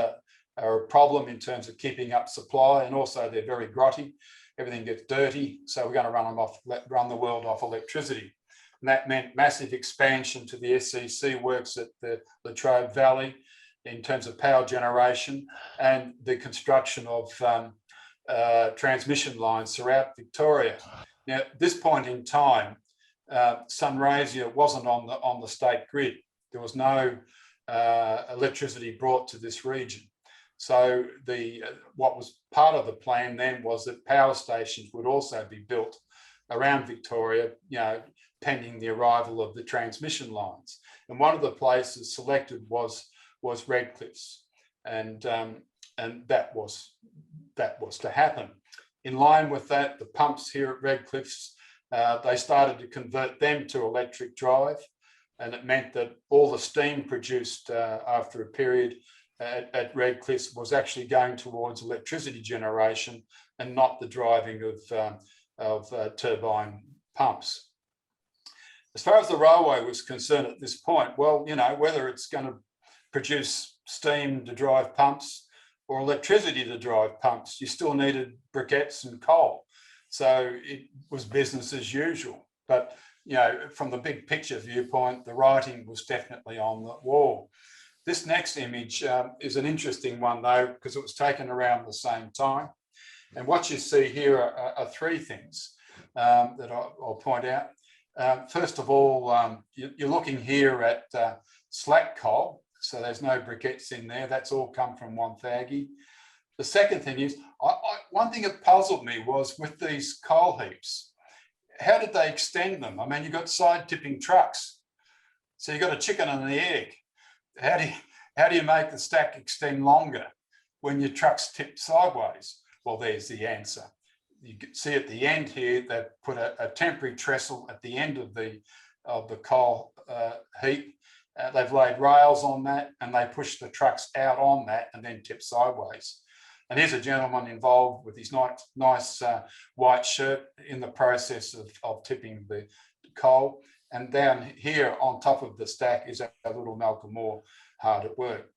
are a problem in terms of keeping up supply, and also they're very grotty. Everything gets dirty, so we're going to run the world off electricity. And that meant massive expansion to the SCC works at the Latrobe Valley in terms of power generation, and the construction of transmission lines throughout Victoria. Now, at this point in time, Sunraysia wasn't on the state grid. There was no electricity brought to this region. So what was part of the plan then was that power stations would also be built around Victoria, pending the arrival of the transmission lines. And one of the places selected was Redcliffs, and that was to happen. In line with that, the pumps here at Redcliffs, they started to convert them to electric drive, and it meant that all the steam produced after a period at Redcliffs was actually going towards electricity generation and not the driving of turbine pumps. As far as the railway was concerned at this point, well, whether it's going to produce steam to drive pumps or electricity to drive pumps, you still needed briquettes and coal. So it was business as usual. But, from the big picture viewpoint, the writing was definitely on the wall. This next image is an interesting one, though, because it was taken around the same time. And what you see here are three things that I'll point out. First of all, you're looking here at slack coal. So there's no briquettes in there. That's all come from Wonthaggi. The second thing is, one thing that puzzled me was with these coal heaps, how did they extend them? I mean, you've got side tipping trucks. So you've got a chicken and the egg. How do you make the stack extend longer when your truck's tipped sideways? Well, there's the answer. You can see at the end here, they've put a temporary trestle at the end of the coal heap. They've laid rails on that, and they push the trucks out on that and then tip sideways. And here's a gentleman involved with his nice white shirt in the process of tipping the coal. And down here on top of the stack is a little Malcolm Moore hard at work.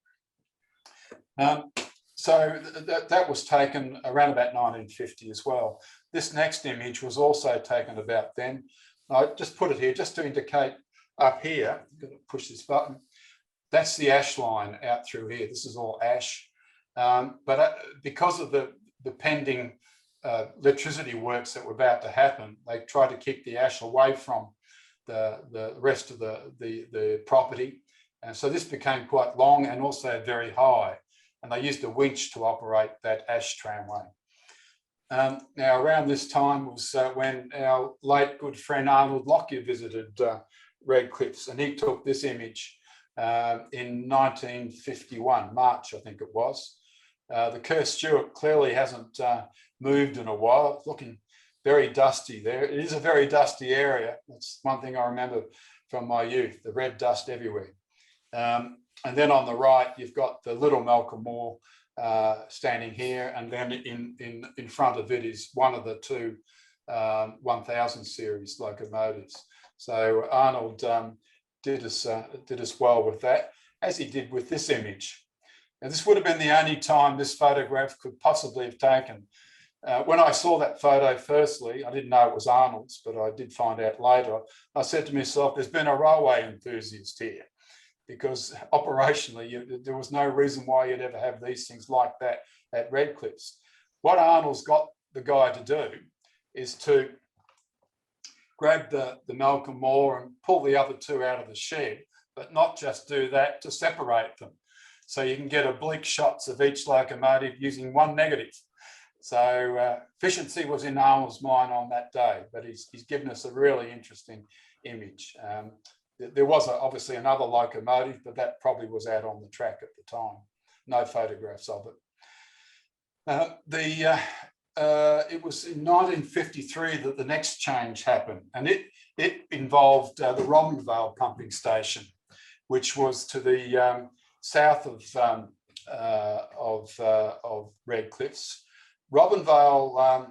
So that was taken around about 1950 as well. This next image was also taken about then. I just put it here just to indicate up here, I'm going to push this button. That's the ash line out through here. This is all ash. But because of the pending electricity works that were about to happen, they tried to keep the ash away from the rest of the property. And so this became quite long and also very high. And they used a winch to operate that ash tramway. Now, around this time was when our late good friend Arnold Lockyer visited Redcliffs, and he took this image in 1951, March, I think it was. The Kerr-Stewart clearly hasn't moved in a while. It's looking very dusty there. It is a very dusty area. That's one thing I remember from my youth, the red dust everywhere. And then on the right, you've got the little Malcolm Moore standing here, and then in front of it is one of the two 1000 series locomotives. So Arnold did us well with that, as he did with this image. And this would have been the only time this photograph could possibly have taken. When I saw that photo firstly, I didn't know it was Arnold's, but I did find out later. I said to myself, there's been a railway enthusiast here, because operationally, there was no reason why you'd ever have these things like that at Redcliffs. What Arnold's got the guy to do is to grab the Malcolm Moore and pull the other two out of the shed, but not just do that, to separate them. So you can get oblique shots of each locomotive using one negative. So efficiency was in Arnold's mind on that day, but he's given us a really interesting image. There was obviously another locomotive, but that probably was out on the track at the time. No photographs of it. It was in 1953 that the next change happened, and it involved the Robinvale pumping station, which was to the south of Redcliffs. Robinvale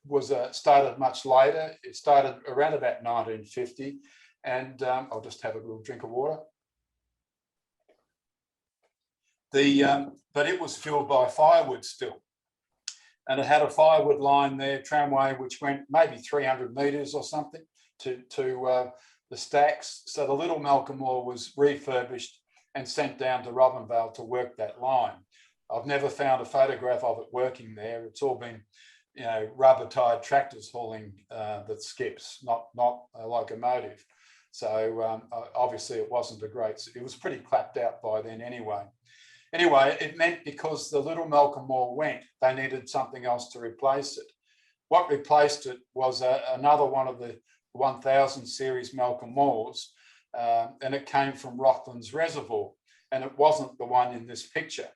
was started much later. It started around about 1950, and I'll just have a little drink of water. But it was fueled by firewood still, and it had a firewood line there, tramway, which went maybe 300 metres or something to the stacks. So the little Malcolm Moore was refurbished and sent down to Robinvale to work that line. I've never found a photograph of it working there. It's all been, rubber-tired tractors hauling the skips, not a locomotive. So obviously it wasn't a great, it was pretty clapped out by then anyway. Anyway, it meant because the little Malcolm Moore went, they needed something else to replace it. What replaced it was another one of the 1000 series Malcolm Moores, and it came from Rockland's Reservoir, and it wasn't the one in this picture.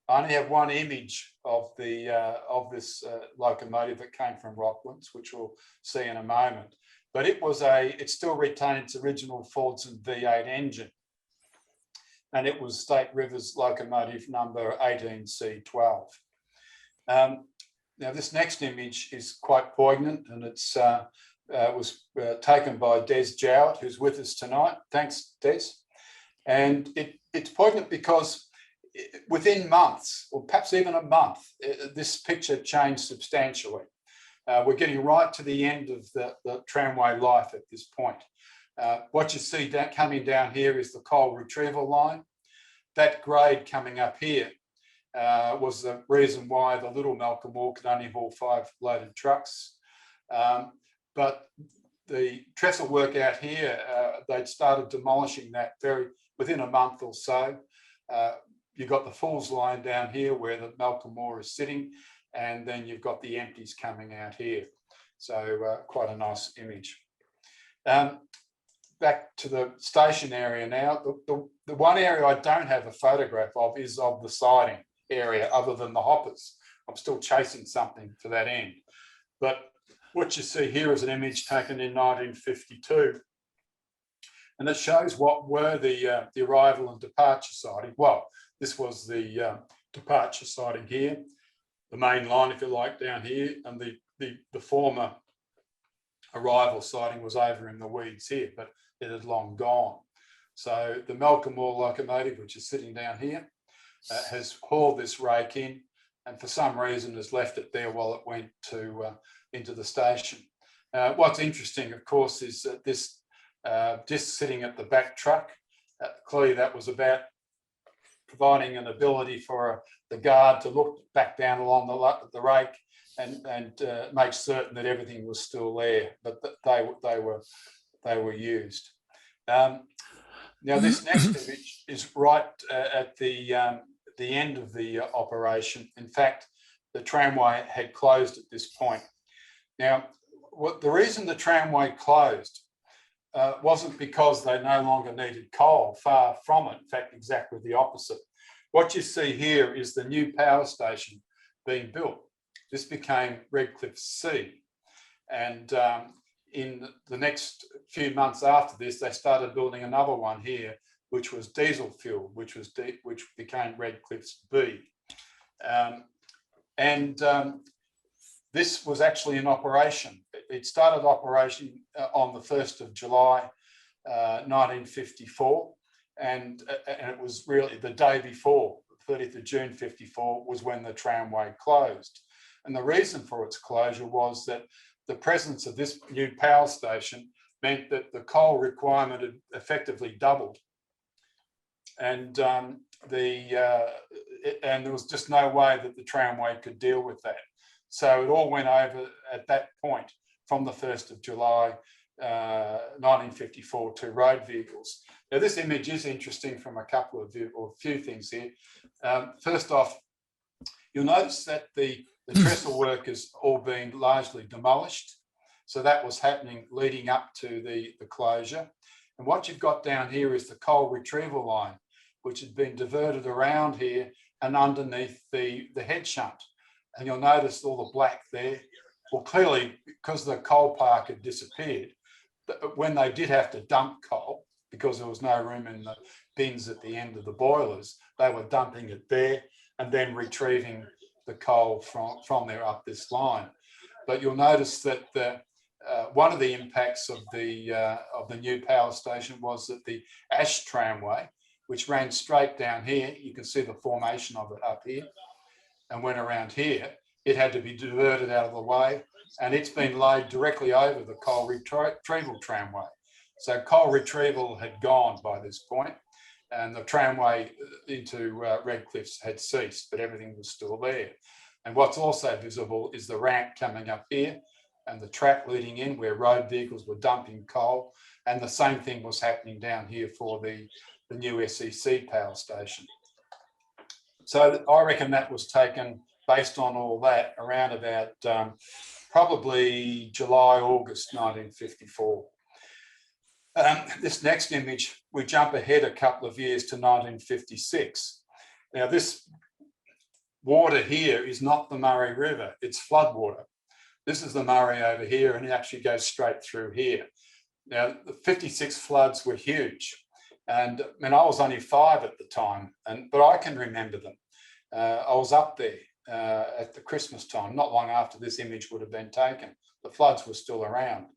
I only have one image of this locomotive that came from Rocklands, which we'll see in a moment. But it still retained its original Fordson V8 engine, and it was State Rivers locomotive number 18C12. Now, this next image is quite poignant, and it was taken by Des Jowett, who's with us tonight. Thanks, Des. And it's poignant because within months, or perhaps even a month, this picture changed substantially. We're getting right to the end of the tramway life at this point. What you see coming down here is the coal retrieval line. That grade coming up here was the reason why the little Malcolm Moore could only haul 5 loaded trucks. But the trestle work out here, they'd started demolishing that within a month or so. You've got the Falls line down here where the Malcolm Moore is sitting, and then you've got the empties coming out here. So quite a nice image. Back to the station area now. The one area I don't have a photograph of is of the siding area, other than the hoppers. I'm still chasing something to that end. But what you see here is an image taken in 1952. And it shows what were the arrival and departure siding. Well, this was the departure siding here, the main line, if you like, down here, and the former arrival siding was over in the weeds here, but it had long gone. So the Malcolm Moore locomotive, which is sitting down here, has hauled this rake in, and for some reason has left it there while it went into the station. What's interesting, of course, is that this disc sitting at the back truck, clearly that was about providing an ability for the guard to look back down along the rake and make certain that everything was still there, but they were used. Now this next image is right at the end of the operation. In fact, the tramway had closed at this point. Now, the reason the tramway closed wasn't because they no longer needed coal, far from it. In fact, exactly the opposite. What you see here is the new power station being built. This became Redcliffe C. And in the next few months after this, they started building another one here, which was diesel fuel, which became Redcliffe's B. This was actually in operation. It started operation on the 1st of July, 1954, and it was really the day before, 30th of June 54, was when the tramway closed. And the reason for its closure was that the presence of this new power station meant that the coal requirement had effectively doubled. And there was just no way that the tramway could deal with that. So it all went over at that point from the 1st of July, 1954 to road vehicles. Now, this image is interesting from a couple of or a few things here. First off, you'll notice that the trestle work is all being largely demolished. So that was happening leading up to the closure. And what you've got down here is the coal retrieval line, which had been diverted around here and underneath the head shunt. And you'll notice all the black there. Well, clearly, because the coal park had disappeared, when they did have to dump coal, because there was no room in the bins at the end of the boilers, they were dumping it there and then retrieving the coal from there up this line. But you'll notice that one of the impacts of the new power station was that the ash tramway, which ran straight down here, you can see the formation of it up here, and went around here, it had to be diverted out of the way, and it's been laid directly over the coal retrieval tramway. So coal retrieval had gone by this point, and the tramway into Redcliffe's had ceased, but everything was still there. And what's also visible is the ramp coming up here and the track leading in where road vehicles were dumping coal, and the same thing was happening down here for the new SEC power station. So I reckon that was taken, based on all that, around about probably July, August 1954. This next image, we jump ahead a couple of years to 1956. Now, this water here is not the Murray River, it's floodwater. This is the Murray over here, and it actually goes straight through here. Now, the 56 floods were huge. And I mean, I was only 5 at the time, but I can remember them. I was up there at the Christmas time, not long after this image would have been taken. The floods were still around.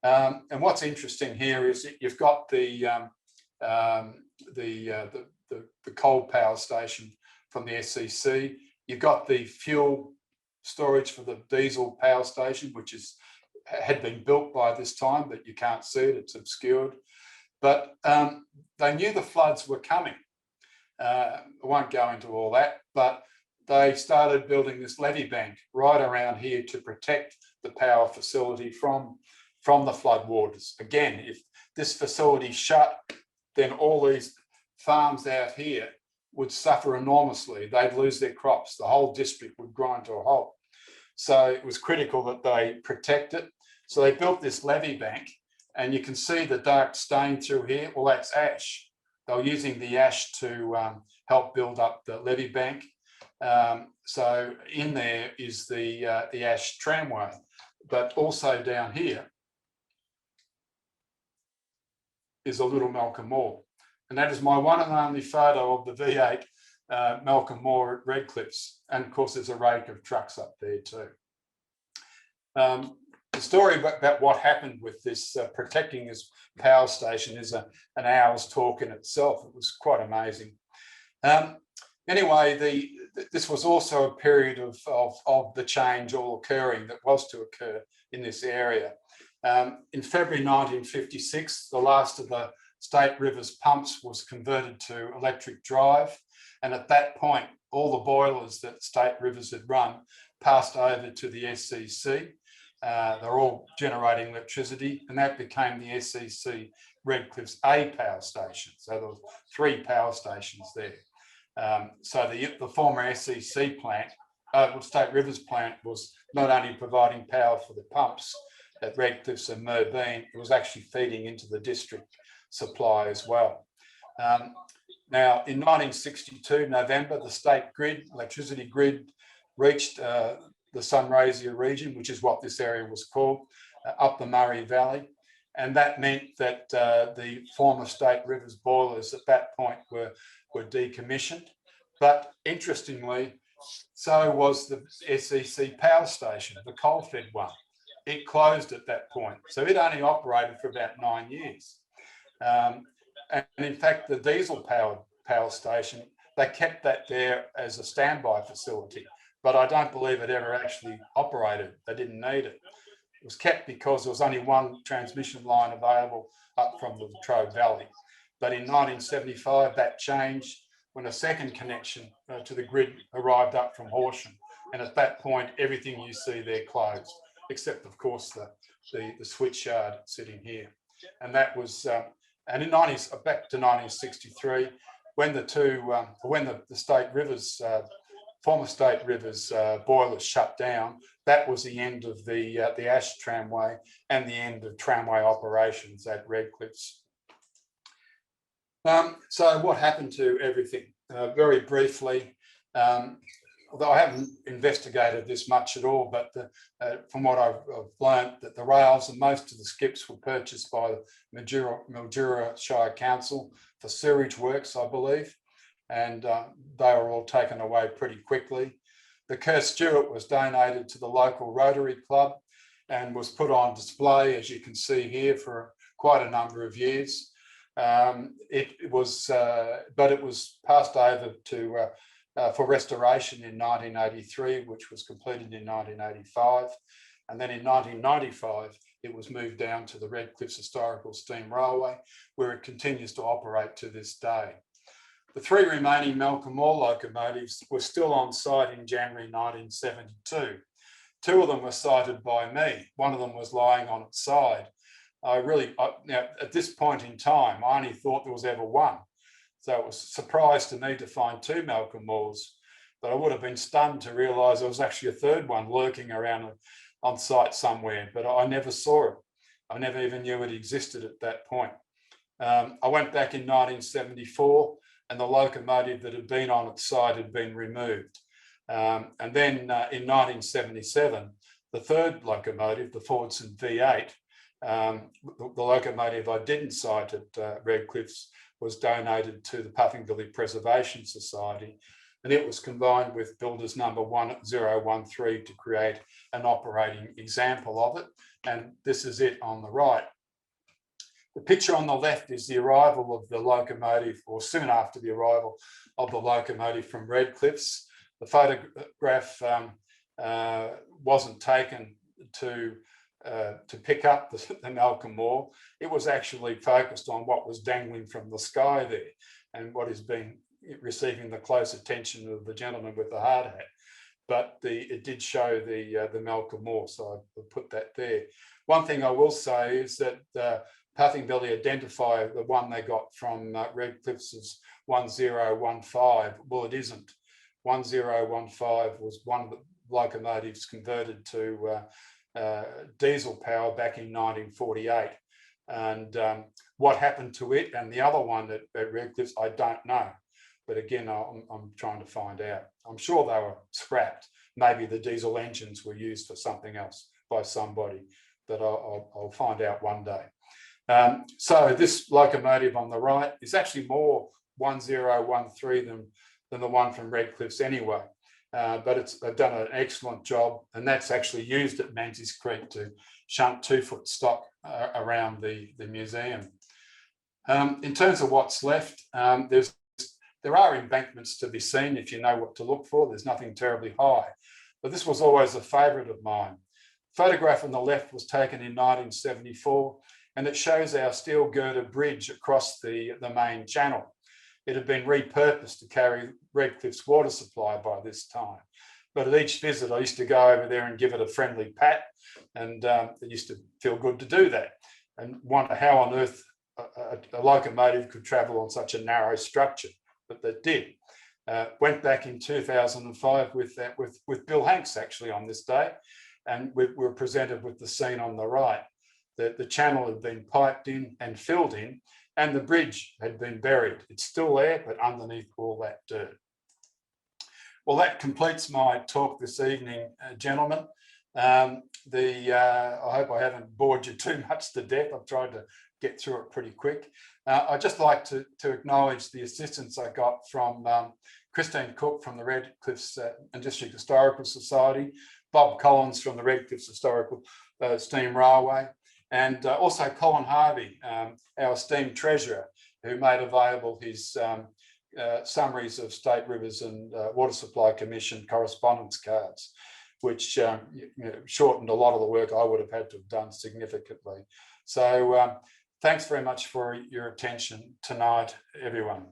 And what's interesting here is that you've got the coal power station from the SEC. You've got the fuel storage for the diesel power station, which had been built by this time, but you can't see it, it's obscured. But they knew the floods were coming. I won't go into all that, but they started building this levee bank right around here to protect the power facility from the flood waters. Again, if this facility shut, then all these farms out here would suffer enormously. They'd lose their crops. The whole district would grind to a halt. So it was critical that they protect it. So they built this levee bank, and you can see the dark stain through here. Well, that's ash. They were using the ash to help build up the levee bank. So in there is the ash tramway, but also down here is a little Malcolm Moore. And that is my one and only photo of the V8 Malcolm Moore at Redcliffe's. And of course, there's a rake of trucks up there too. The story about what happened with this protecting this power station is an hour's talk in itself. It was quite amazing. Anyway, this was also a period of the change all occurring that was to occur in this area. In February 1956, the last of the State Rivers pumps was converted to electric drive. And at that point, all the boilers that State Rivers had run passed over to the SEC. They're all generating electricity, and that became the SEC Redcliffe's A power station. So there were 3 power stations there. So the former SEC plant, State Rivers plant, was not only providing power for the pumps at Redcliffe's and Merbeen, it was actually feeding into the district supply as well. Now, in 1962, November, the state grid, electricity grid, reached the Sunraysia region, which is what this area was called, up the Murray Valley. And that meant that the former State Rivers boilers at that point were decommissioned. But interestingly, so was the SEC power station, the coal-fed one. It closed at that point. So it only operated for about 9 years. And in fact, the diesel-powered power station, they kept that there as a standby facility, but I don't believe it ever actually operated. They didn't need it. It was kept because there was only one transmission line available up from the Latrobe Valley. But in 1975, that changed when a second connection to the grid arrived up from Horsham. And at that point, everything you see there closed, except of course the switch yard sitting here. And that was, and in back to 1963, when the State Rivers, former State Rivers boilers shut down, that was the end of the Ash Tramway and the end of tramway operations at Redcliffs. So what happened to everything? Very briefly, although I haven't investigated this much at all, but from what I've learned, that the rails and most of the skips were purchased by the Mildura Shire Council for sewage works, I believe, and they were all taken away pretty quickly. The Kerr Stewart was donated to the local Rotary Club and was put on display, as you can see here, for quite a number of years. It was passed over to for restoration in 1983, which was completed in 1985. And then in 1995, it was moved down to the Redcliffs Historical Steam Railway, where it continues to operate to this day. The three remaining Malcolm Moore locomotives were still on site in January 1972. Two of them were sighted by me. One of them was lying on its side. Now, at this point in time, I only thought there was ever one. So it was a surprise to me to find two Malcolm Moores, but I would have been stunned to realise there was actually a third one lurking around on site somewhere, but I never saw it. I never even knew it existed at that point. I went back in 1974 and the locomotive that had been on its site had been removed. And then in 1977, the third locomotive, the Fordson V8, the locomotive I didn't cite at Redcliffs, was donated to the Puffingbilly Preservation Society, and it was combined with builders number 1013 to create an operating example of it. And this is it on the right. The picture on the left is the arrival of the locomotive, or soon after the arrival of the locomotive from Redcliffs. The photograph wasn't taken to pick up the Malcolm Moore. It was actually focused on what was dangling from the sky there and what has been receiving the close attention of the gentleman with the hard hat. But it did show the Malcolm Moore, so I put that there. One thing I will say is that Puffingbilly identify the one they got from Redcliffs as 1015. Well, it isn't. 1015 was one of the locomotives converted to diesel power back in 1948. And what happened to it and the other one at Redcliffs, I don't know. But again, I'm trying to find out. I'm sure they were scrapped. Maybe the diesel engines were used for something else by somebody, but I'll find out one day. So this locomotive on the right is actually more 1013 than the one from Redcliffs anyway. But they've done an excellent job, and that's actually used at Menzies Creek to shunt 2-foot stock around the museum. In terms of what's left, there are embankments to be seen if you know what to look for. There's nothing terribly high, but this was always a favourite of mine. Photograph on the left was taken in 1974, and it shows our steel girder bridge across the main channel. It had been repurposed to carry Redcliff's water supply by this time. But at each visit, I used to go over there and give it a friendly pat, and it used to feel good to do that, and wonder how on earth a locomotive could travel on such a narrow structure, but they did. Went back in 2005 with Bill Hanks actually on this day, and we were presented with the scene on the right. The channel had been piped in and filled in, and the bridge had been buried. It's still there, but underneath all that dirt. Well, that completes my talk this evening, gentlemen. I hope I haven't bored you too much to death. I've tried to get through it pretty quick. I'd just like to acknowledge the assistance I got from Christine Cook from the Redcliffs and District Historical Society, Bob Collins from the Redcliffs Historical Steam Railway, and also Colin Harvey, our esteemed treasurer, who made available his summaries of State Rivers and Water Supply Commission correspondence cards, which shortened a lot of the work I would have had to have done significantly. So thanks very much for your attention tonight, everyone.